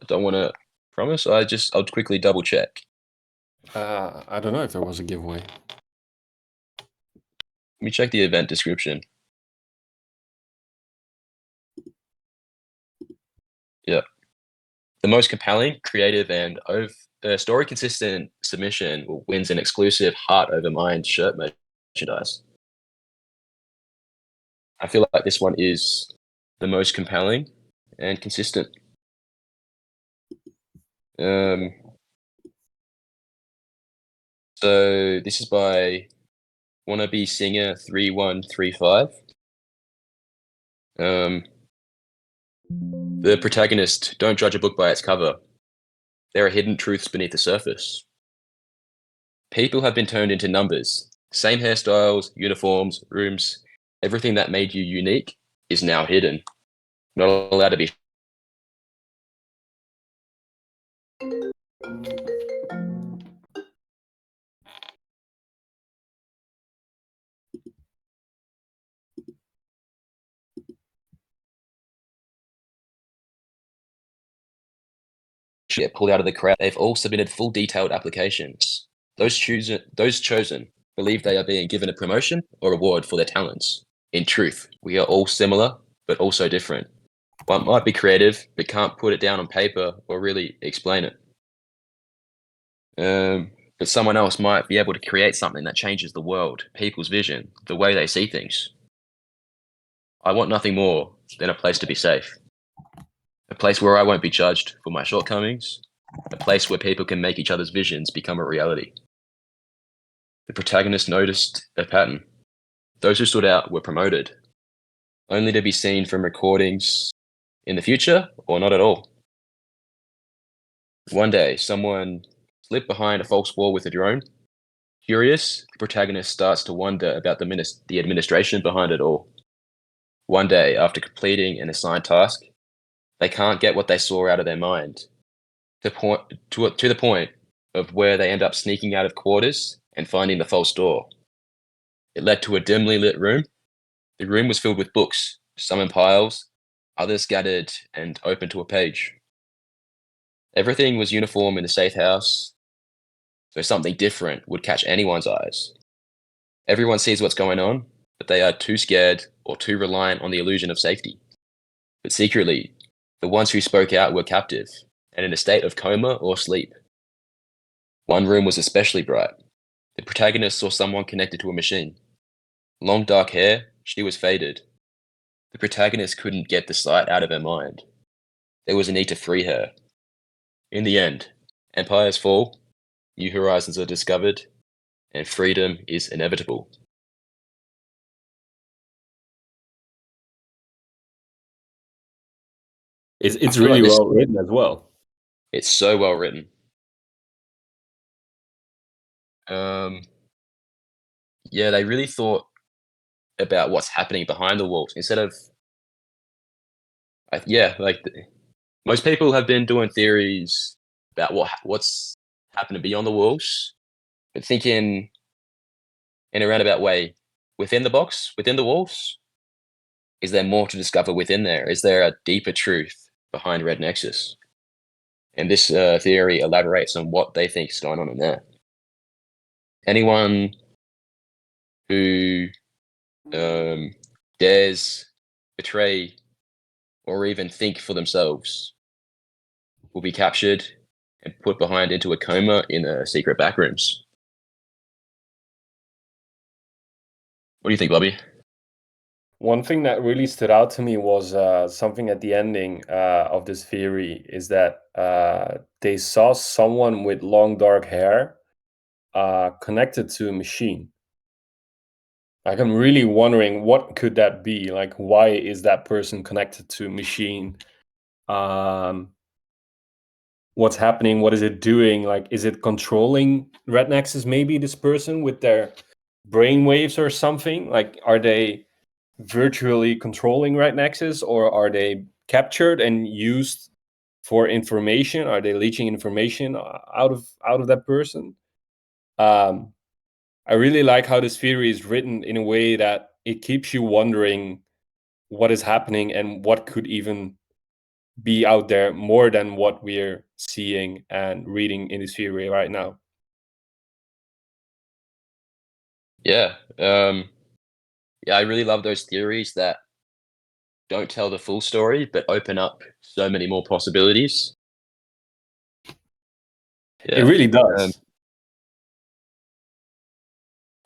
I don't want to promise. I'll quickly double check. I don't know if there was a giveaway. Let me check the event description. Yeah. The most compelling, creative, and story consistent submission wins an exclusive Heart Over Mind shirt merchandise. I feel like this one is the most compelling and consistent. So this is by Wannabe Singer 3135. The protagonist, don't judge a book by its cover. There are hidden truths beneath the surface. People have been turned into numbers. Same hairstyles, uniforms, rooms, everything that made you unique is now hidden. Not allowed to be. Get pulled out of the crowd. They've all submitted full detailed applications. Those chosen believe they are being given a promotion or reward for their talents. In truth, we are all similar, but also different. One might be creative, but can't put it down on paper or really explain it. But someone else might be able to create something that changes the world, people's vision, the way they see things. I want nothing more than a place to be safe. A place where I won't be judged for my shortcomings. A place where people can make each other's visions become a reality. The protagonist noticed a pattern. Those who stood out were promoted, only to be seen from recordings in the future or not at all. One day, someone slipped behind a false wall with a drone. Curious, the protagonist starts to wonder about the administration behind it all. One day, after completing an assigned task, they can't get what they saw out of their mind, to the point of where they end up sneaking out of quarters and finding the false door. It led to a dimly lit room. The room was filled with books, some in piles, others scattered and open to a page. Everything was uniform in the safe house, so something different would catch anyone's eyes. Everyone sees what's going on, but they are too scared or too reliant on the illusion of safety. But secretly, the ones who spoke out were captive and in a state of coma or sleep. One room was especially bright. The protagonist saw someone connected to a machine. Long dark hair, she was faded. The protagonist couldn't get the sight out of her mind. There was a need to free her. In the end, empires fall, new horizons are discovered, and freedom is inevitable. It's I feel really like this- well written as well. It's so well written. Yeah, they really thought about what's happening behind the walls instead of, most people have been doing theories about what's happening beyond the walls, but thinking in a roundabout way within the box, within the walls. Is there more to discover within there? Is there a deeper truth behind Red Nexus? And this theory elaborates on what they think is going on in there. Anyone who dares betray or even think for themselves will be captured and put behind into a coma in a secret backrooms. What do you think, Bobby? One thing that really stood out to me was something at the ending of this theory is that they saw someone with long dark hair connected to a machine. Like, I'm really wondering what could that be? Like, why is that person connected to a machine what's happening, what is it doing, like is it controlling Red Nexus, maybe this person with their brain waves or something, like are they virtually controlling Red Nexus, or are they captured and used for information? Are they leeching information out of that person? I really like how this theory is written in a way that it keeps you wondering what is happening and what could even be out there more than what we're seeing and reading in this theory right now. Yeah. Yeah, I really love those theories that don't tell the full story, but open up so many more possibilities. It Yeah. really does.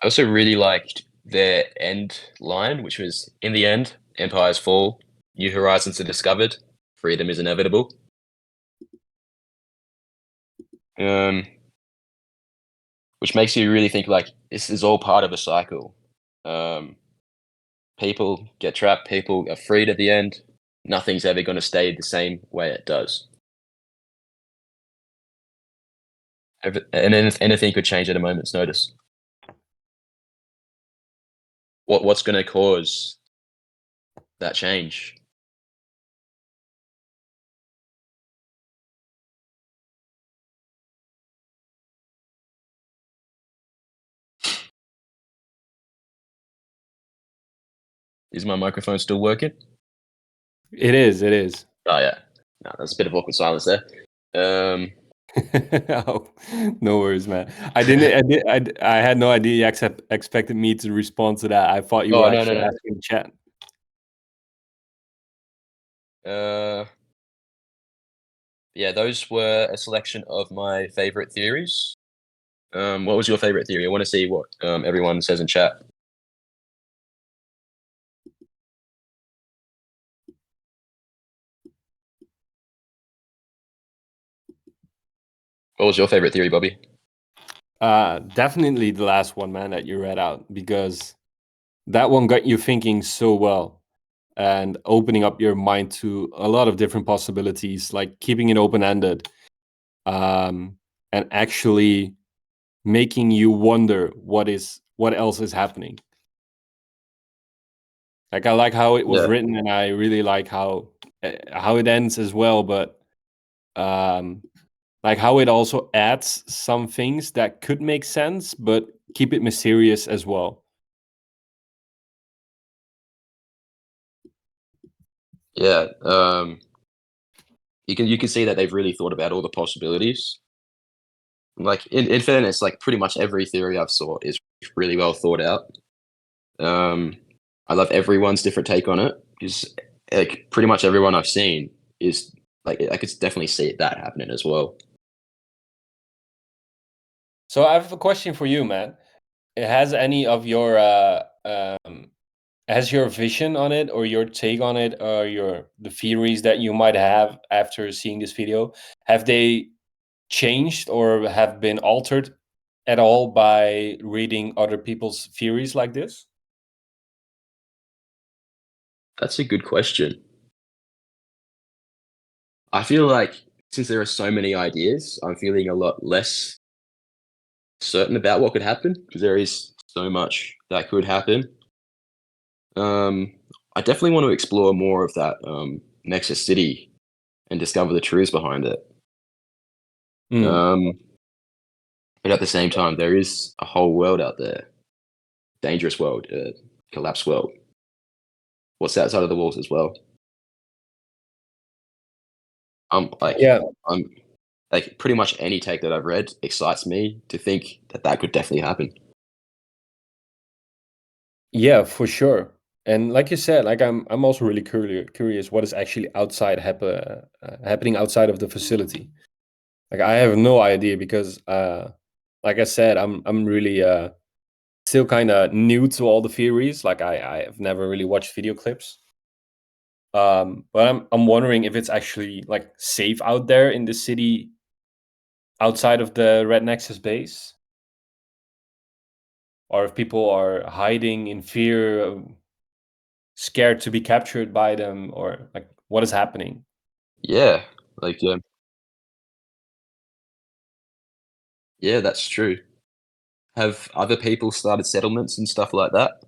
I also really liked their end line, which was, in the end, empires fall, new horizons are discovered, freedom is inevitable. Which makes you really think like this is all part of a cycle. People get trapped, people are freed at the end. Nothing's ever going to stay the same way it does. And anything could change at a moment's notice. What's going to cause that change? Is my microphone still working? It is. Oh yeah. No, there's a bit of awkward silence there. Oh, no worries, man. I had no idea you expected me to respond to that. I thought you were No. actually asking the chat. Yeah, those were a selection of my favorite theories. What was your favorite theory? I want to see what everyone says in chat. What was your favorite theory, Bobby? Definitely the last one, man, that you read out, because that one got you thinking so well and opening up your mind to a lot of different possibilities, like keeping it open-ended, and actually making you wonder what else is happening. Like I like how it was Yeah. written, and I really like how it ends as well. But like how it also adds some things that could make sense, but keep it mysterious as well. Yeah. You can see that they've really thought about all the possibilities. Like in fairness, like pretty much every theory I've saw is really well thought out. I love everyone's different take on it, because like pretty much everyone I've seen is like I could definitely see that happening as well. So I have a question for you, man. Has any of your has your vision on it, or your take on it, or the theories that you might have after seeing this video, have they changed or have been altered at all by reading other people's theories like this? That's a good question. I feel like since there are so many ideas, I'm feeling a lot less certain about what could happen, because there is so much that could happen. I definitely want to explore more of that Nexus City and discover the truths behind it. Mm. But at the same time, there is a whole world out there, dangerous world, collapsed world. What's outside of the walls as well? Yeah. I'm like pretty much any take that I've read excites me to think that that could definitely happen. Yeah, for sure. And like you said, like I'm also really curious what is actually happening outside of the facility. Like I have no idea, because like I said, I'm really still kind of new to all the theories. Like I have never really watched video clips. But I'm wondering if it's actually like safe out there in the city outside of the Red Nexus base, or if people are hiding in fear, scared to be captured by them, or like what is happening. Yeah, like yeah, that's true. Have other people started settlements and stuff like that?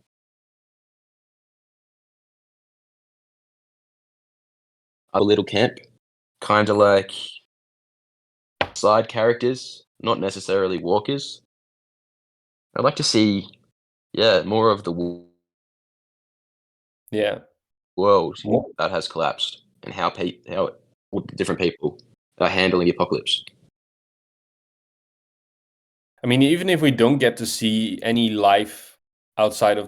A little camp, kind of like side characters, not necessarily walkers. I'd like to see, yeah, more of the Yeah. world Yeah. that has collapsed and how different people are handling the apocalypse. I mean, even if we don't get to see any life outside of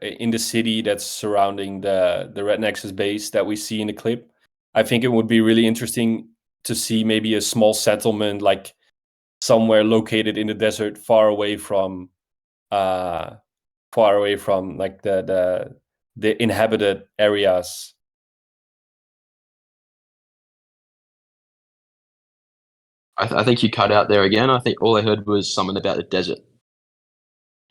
in the city that's surrounding the Red Nexus base that we see in the clip, I think it would be really interesting to see maybe a small settlement like somewhere located in the desert, far away from like the inhabited areas. I think you cut out there again. I think all I heard was something about the desert.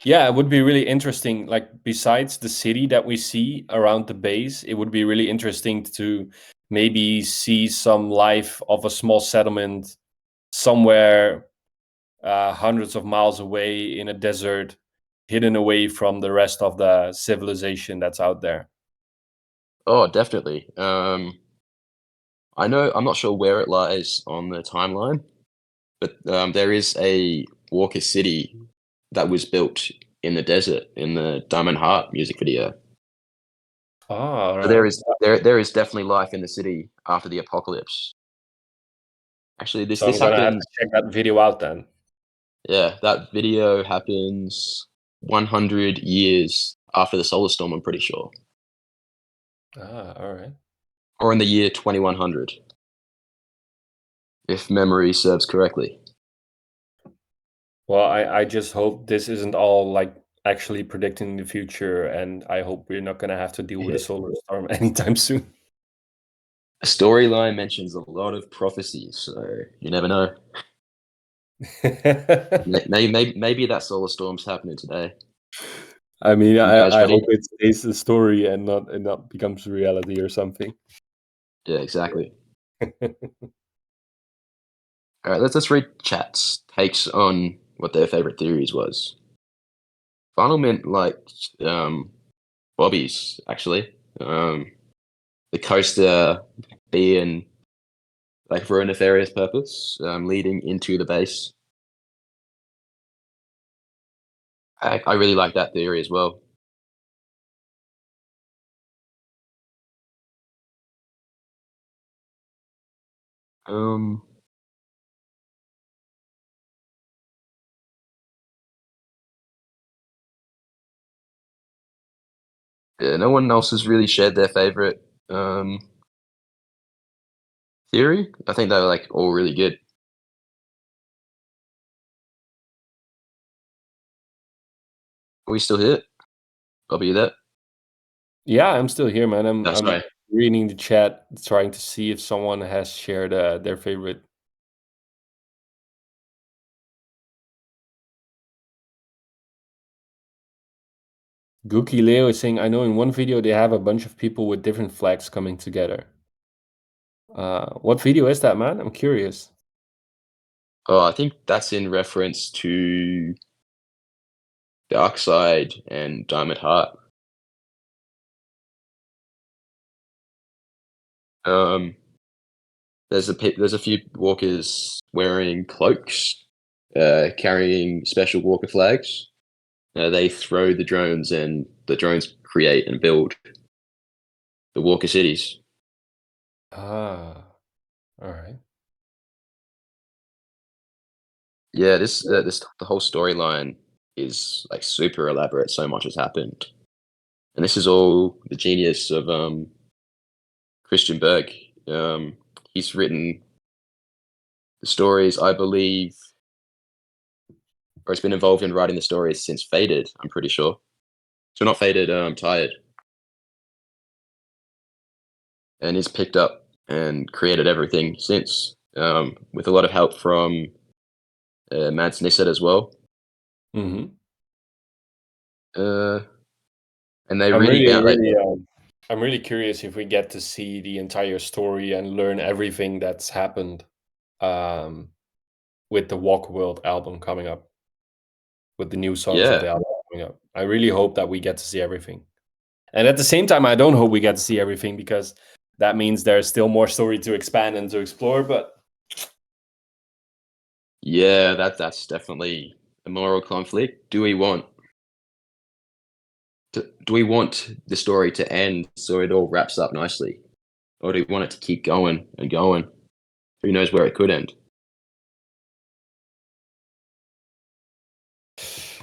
Yeah, it would be really interesting. Like besides the city that we see around the base, it would be really interesting to maybe see some life of a small settlement somewhere hundreds of miles away in a desert, hidden away from the rest of the civilization that's out there. Oh, definitely. I know I'm not sure where it lies on the timeline, but there is a Walker City that was built in the desert in the Diamond Heart music video. Ah, all So there right. is there is definitely life in the city after the apocalypse. Actually, this So I'm this gonna have happens. to check that video out then. Yeah, that video happens 100 years after the solar storm. I'm pretty sure, Ah, all right. or in the year 2100, if memory serves correctly. Well, I just hope this isn't all like actually predicting the future, and I hope we're not gonna have to deal with a Yeah. solar storm anytime soon. A storyline mentions a lot of prophecies, so you never know. Maybe that solar storm's happening today. I mean, You guys I ready? hope it stays a story and not becomes reality or something. Yeah, exactly. All right, let's read chat's takes on what their favorite theories was. Final Mint liked Bobby's actually. The coaster being like for a nefarious purpose, leading into the base. I really like that theory as well. Um, yeah, no one else has really shared their favorite theory. I think they were like all really good. Are we still here? Bobby, you there? Yeah, I'm still here, man. That's I'm right. reading the chat, trying to see if someone has shared their favorite. Gookie Leo is saying, I know in one video they have a bunch of people with different flags coming together. What video is that, man? I'm curious. Oh, I think that's in reference to Darkseid and Diamond Heart. Um, there's a few walkers wearing cloaks, carrying special walker flags. They throw the drones, and the drones create and build the walker cities. Ah, all right. Yeah, this the whole storyline is like super elaborate. So much has happened, and this is all the genius of Christian Berg. He's written the stories, I believe, or has been involved in writing the stories since Faded. I'm pretty sure. So not Faded, Tired, and he's picked up and created everything since, with a lot of help from Mads Nisset as well. Mm-hmm. And they I'm really, really, like, really I'm really curious if we get to see the entire story and learn everything that's happened with the Walk World album coming up, with the new songs of the Yeah, album coming up. I really hope that we get to see everything. And at the same time, I don't hope we get to see everything, because that means there's still more story to expand and to explore. But yeah, that's definitely a moral conflict. Do we want the story to end so it all wraps up nicely, or do we want it to keep going and going? Who knows where it could end?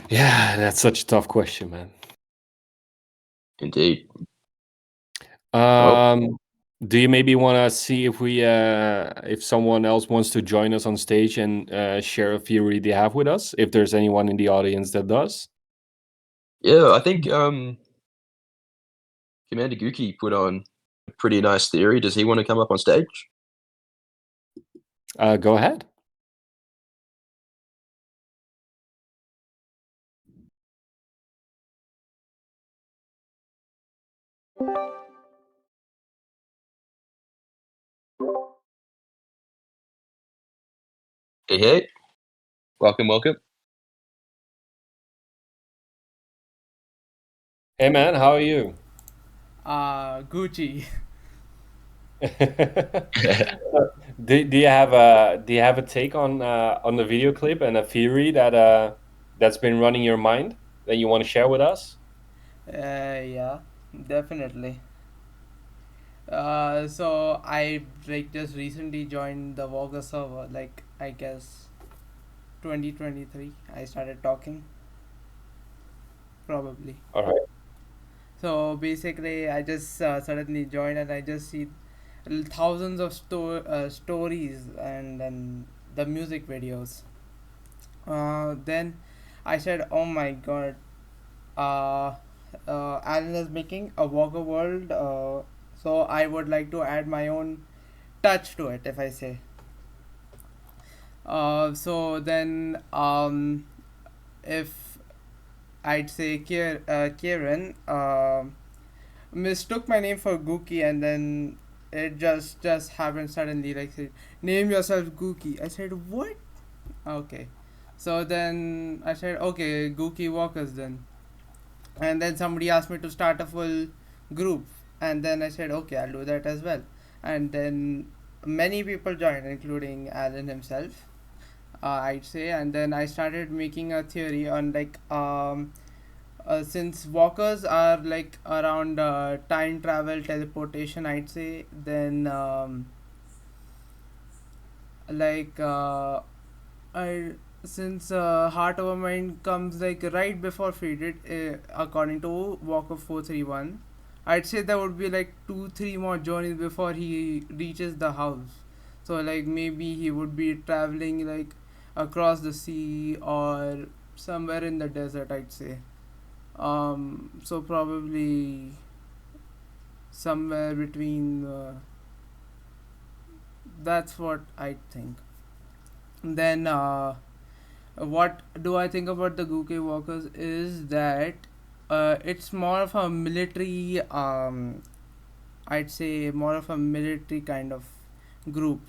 yeah, that's such a tough question, man. Indeed. Do you maybe want to see if someone else wants to join us on stage and share a theory they have with us? If there's anyone in the audience that does, Yeah, I think Commander Gookie put on a pretty nice theory. Does he want to come up on stage? go ahead. Hey, hey. Welcome, welcome. Hey, man, how are you? Gucci. Do you have a take on the video clip and a theory that's been running your mind that you want to share with us? Yeah, definitely. So I like just recently joined the Voga server, like I guess 2023. I started talking, probably. All right. So basically, I just suddenly joined and I just see thousands of stories and the music videos. Then I said, "Oh my God, uh, Alan is making a Walker world, so I would like to add my own touch to it, if I say." So then, if I'd say Kieran mistook my name for Gookie, and then it just happened suddenly. Like, said, name yourself Gookie. I said, what? Okay. So then I said, okay, Gookie Walkers then. And then somebody asked me to start a full group, and then I said, okay, I'll do that as well. And then many people joined, including Alan himself, I'd say. And then I started making a theory on like since walkers are like around time travel teleportation, I'd say, then like I since Heart Over Mind comes like right before Faded, according to Walker 431, I'd say there would be like 2-3 more journeys before he reaches the house. So like maybe he would be traveling like across the sea or somewhere in the desert, I'd say. So probably somewhere between. That's what I think. Then what do I think about the Gookie Walkers is that it's more of a military, I'd say more of a military kind of group,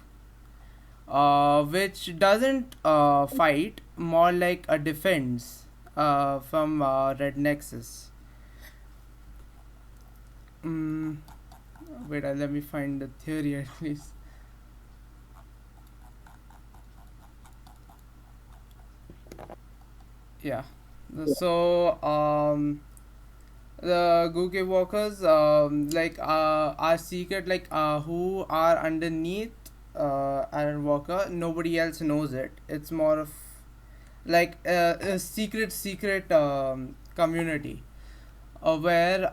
which doesn't fight, more like a defense from Red Nexus. Mm, wait, let me find the theory at least. Yeah. So the Gookie Walkers like are secret, like who are underneath Alan Walker. Nobody else knows it. It's more of like a secret community where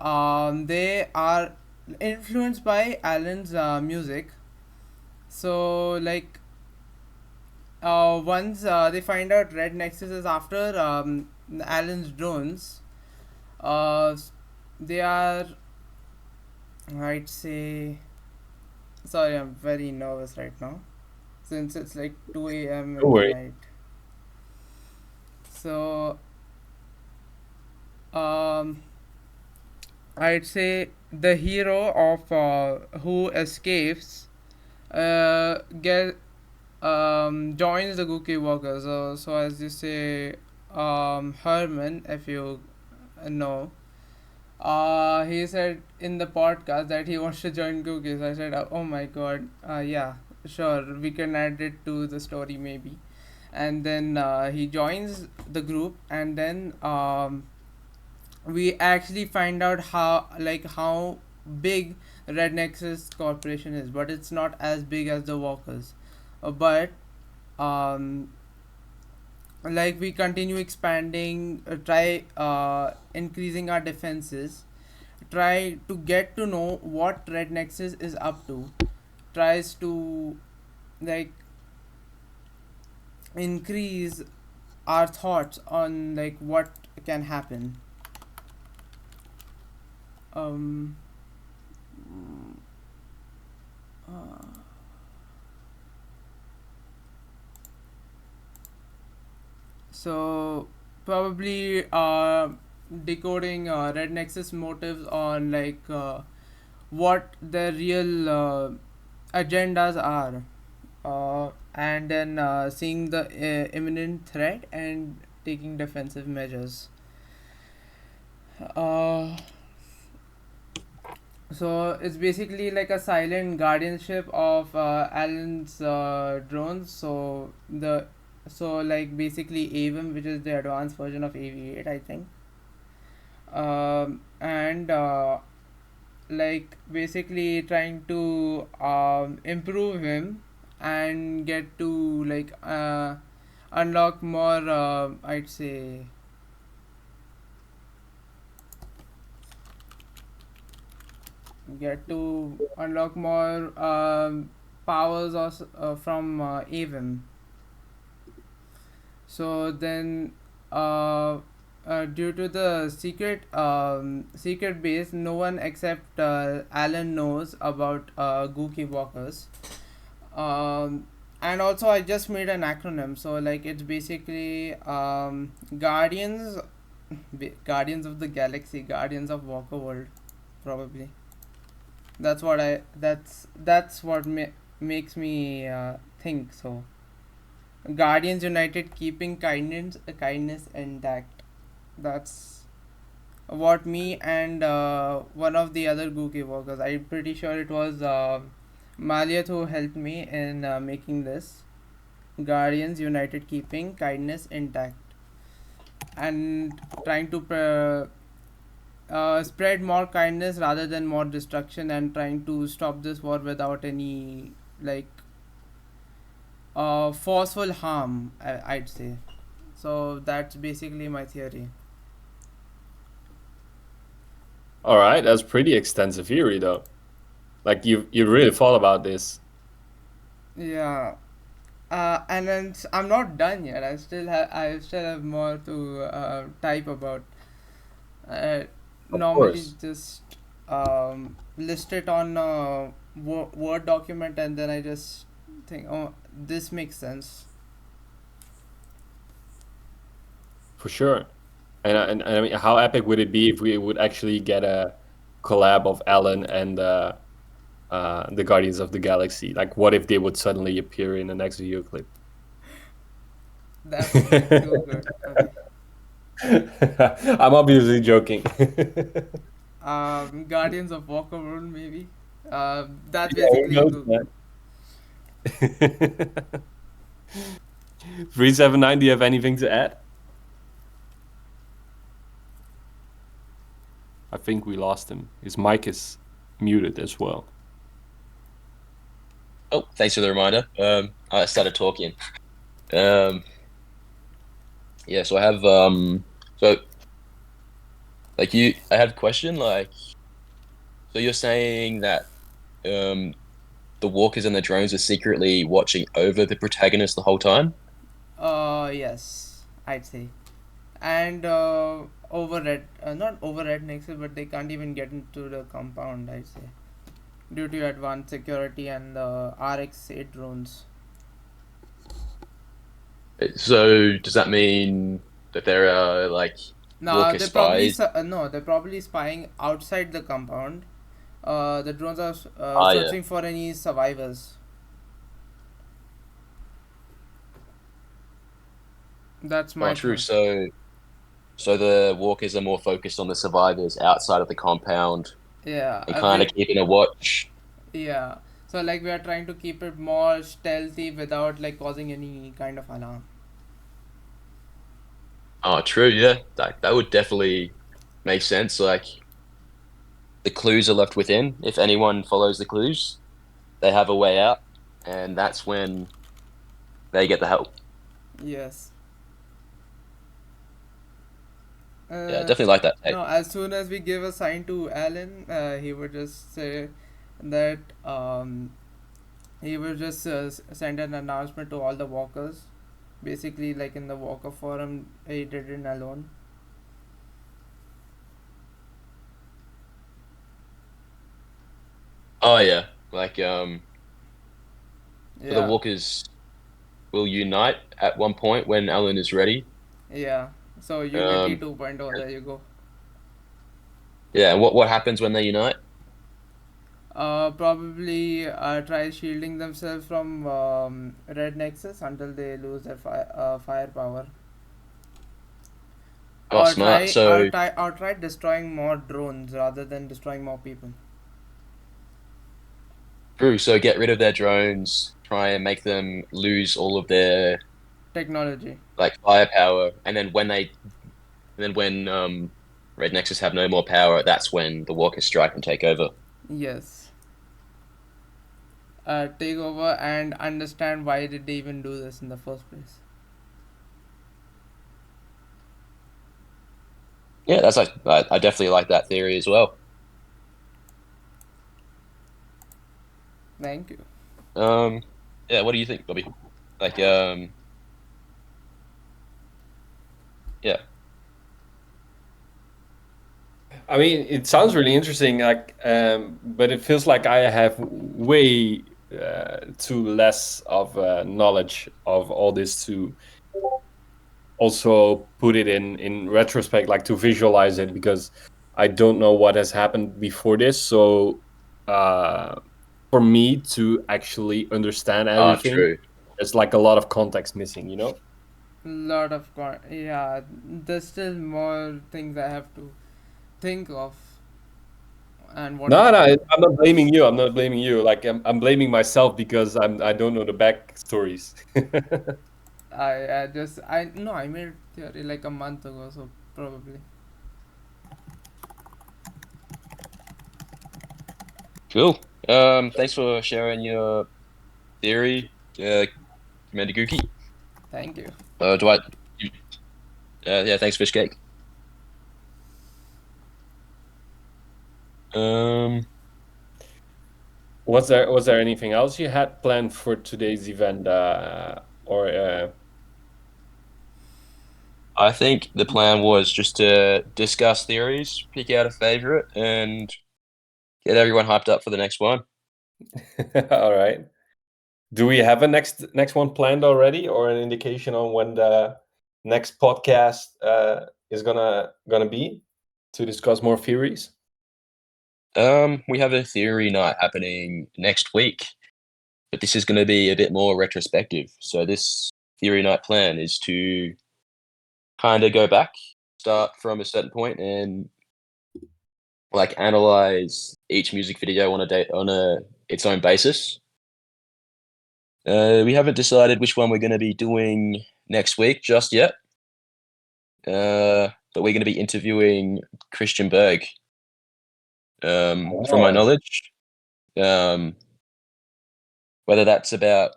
they are influenced by Alan's music. So like once they find out Red Nexus is after Alan's drones, uh, they are, I'd say, sorry, I'm very nervous right now since it's like 2 a.m. Don't in the worry. night. So, um, I'd say the hero of who escapes get joins the Gookie Walkers. So as you say, Herman, if you know, he said in the podcast that he wants to join Gookies. I said, oh my god, yeah, sure, we can add it to the story maybe. And then he joins the group, and then we actually find out how big Red Nexus Corporation is, but it's not as big as the Walkers. But like we continue expanding, try increasing our defenses, try to get to know what Red Nexus is up to, tries to like increase our thoughts on like what can happen. um uh, so probably decoding Red Nexus motives on what their real agendas are, and then seeing the imminent threat and taking defensive measures. uh, So it's basically like a silent guardianship of Alan's drones. So like basically AVM, which is the advanced version of AV8, I think. And like basically trying to improve him and get to unlock more. I'd say get to unlock more powers from AVM. So then, due to the secret base, no one except Alan knows about Gookie Walkers. And also, I just made an acronym. So like, it's basically Guardians of the Galaxy, Guardians of Walker World, probably. That's what makes me think so. Guardians United, keeping kindness intact. That's what me and one of the other Gookie workers. I'm pretty sure it was Maliat who helped me in making this. Guardians United, keeping kindness intact, and trying to spread more kindness rather than more destruction, and trying to stop this war without any like forceful harm, I'd say. So that's basically my theory. All right, that's pretty extensive theory, though. Like you really thought about this. Yeah. And then I'm not done yet. I still have more to type about. Uh, Of Normally course. just list it on a Word document, and then I just think, oh, this makes sense. For sure. And I mean, how epic would it be if we would actually get a collab of Alan and the Guardians of the Galaxy? Like, what if they would suddenly appear in the next video clip? That would be too good. Okay. I'm obviously joking. Guardians of Walker World, maybe. That's Yeah, who basically knows, Google. man? 379, do you have anything to add? I think we lost him. His mic is muted as well. Oh, thanks for the reminder. I started talking. Yeah, so I have so like I have a question. Like, so you're saying that the walkers and the drones are secretly watching over the protagonist the whole time? Yes, I'd say. And not over Red Nexus, but they can't even get into the compound, I'd say, due to advanced security and the RX-8 drones. So does that mean that there are like No, Walker they're probably spies. no, they're probably spying outside the compound. The drones are Ah, yeah. searching for any survivors. That's Oh, my true. thought. So the walkers are more focused on the survivors outside of the compound Yeah, and kind of keeping a watch. yeah. So like we are trying to keep it more stealthy without like causing any kind of alarm. Oh, true. Yeah, that would definitely make sense. Like the clues are left within. If anyone follows the clues, they have a way out, and that's when they get the help. Yes. Yeah, Uh, definitely like that take. no, as soon as we give a sign to Alan, he would just say that he will just send an announcement to all the walkers. Basically, like in the walker forum, he did it alone. Oh yeah, like so the Yeah, walkers will unite at one point when Alan is ready. yeah. So Unity Um, 2.0, there you go. yeah, and what happens when they unite? Probably try shielding themselves from Red Nexus until they lose their firepower. Oh, Or smart. So try destroying more drones rather than destroying more people. true. So get rid of their drones. Try and make them lose all of their Technology. like firepower, and then when Red Nexus have no more power, that's when the walkers strike and take over. Yes. Take over and understand why did they even do this in the first place. Yeah, that's like I definitely like that theory as well. Thank you. Yeah, what do you think, Bobby? Like, yeah, I mean, it sounds really interesting, like, but it feels like I have way too less of knowledge of all this to also put it in retrospect, like to visualize it, because I don't know what has happened before this. So, for me to actually understand everything, true. there's like a lot of context missing, you know? Lot of yeah. There's still more things I have to think of and what No, to no, do. I'm not blaming you. I'm not blaming you. Like I'm blaming myself because I don't know the backstories. I just I no I made theory like a month ago, so probably. Cool. Thanks for sharing your theory, Commander Gookie. Thank you. Do I? You, yeah, thanks, Fishcake. Um, Was there anything else you had planned for today's event, or I think the plan was just to discuss theories, pick out a favorite, and get everyone hyped up for the next one. all right? Do we have a next one planned already, or an indication on when the next podcast is gonna be to discuss more theories? We have a theory night happening next week, but this is going to be a bit more retrospective. So this theory night plan is to kind of go back, start from a certain point, and like analyze each music video on a its own basis. We haven't decided which one we're going to be doing next week just yet, but we're going to be interviewing Christian Berg. From my Oh. knowledge, whether that's about,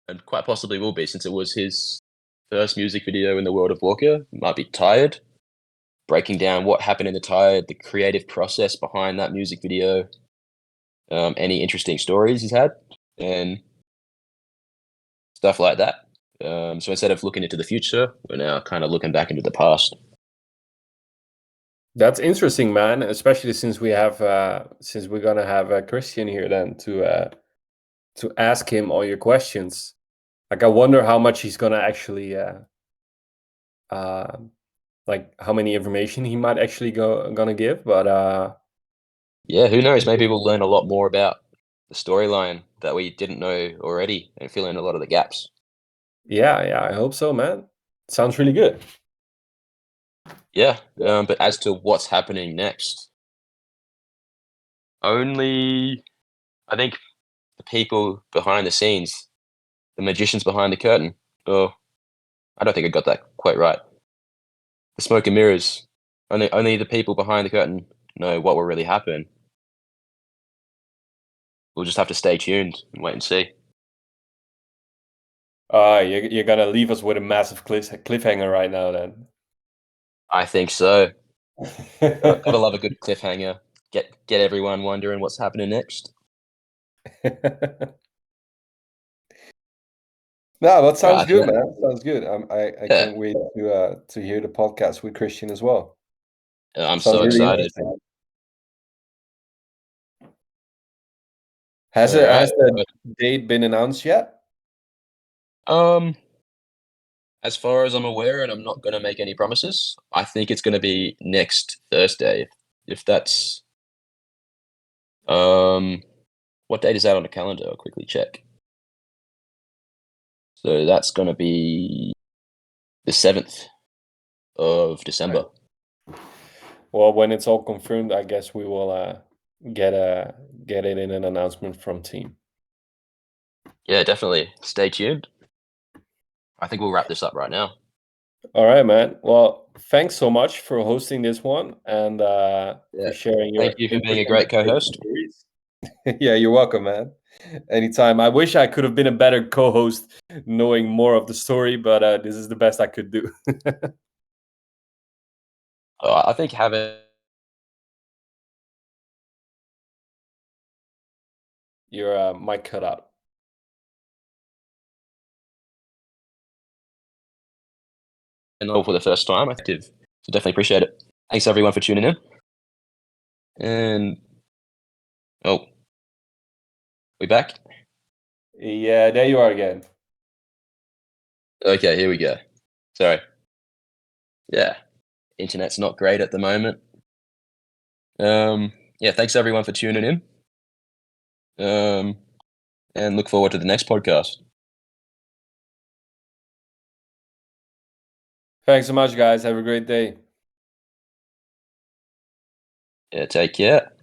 and quite possibly will be, since it was his first music video in the world of Walker, might be Tired, breaking down what happened in the Tired, the creative process behind that music video, any interesting stories he's had, and stuff like that. So instead of looking into the future, we're now kind of looking back into the past. That's interesting, man. Especially since we have since we're gonna have Christian here then to ask him all your questions. Like, I wonder how much he's gonna actually like how many information he might actually gonna give, but Yeah, who knows? Maybe we'll learn a lot more about the storyline that we didn't know already and fill in a lot of the gaps. yeah, I hope so, man. Sounds really good. Yeah, but as to what's happening next, only I think the people behind the scenes, the magicians behind the curtain. Oh, I don't think I got that quite right. The smoke and mirrors. Only the people behind the curtain know what will really happen. We'll just have to stay tuned and wait and see. You're gonna leave us with a massive cliffhanger right now, then. I think so. Gotta love a good cliffhanger. Get everyone wondering what's happening next. No, that sounds I good, think- man. Sounds good. I Yeah. can't wait to hear the podcast with Christian as well. I'm Sounds so really excited. interesting. Has Alright. the date been announced yet? As far as I'm aware, and I'm not going to make any promises, I think it's going to be next Thursday. If that's what date is that on the calendar? I'll quickly check. So that's going to be the 7th of December. Well, when it's all confirmed, I guess we will get it in an announcement from team. Yeah, definitely. Stay tuned. I think we'll wrap this up right now. All right, man. Well, thanks so much for hosting this one and Yeah. for sharing your. Thank you for being a great co-host. Yeah, you're welcome, man. Anytime. I wish I could have been a better co-host, knowing more of the story, but this is the best I could do. I think having Your mic cut out. for the first time active. So definitely appreciate it. Thanks everyone for tuning in. And we back? Yeah, there you are again. Okay, here we go. Sorry. Yeah, internet's not great at the moment. Yeah, thanks everyone for tuning in. And look forward to the next podcast. Thanks so much, guys. Have a great day. Yeah, take care.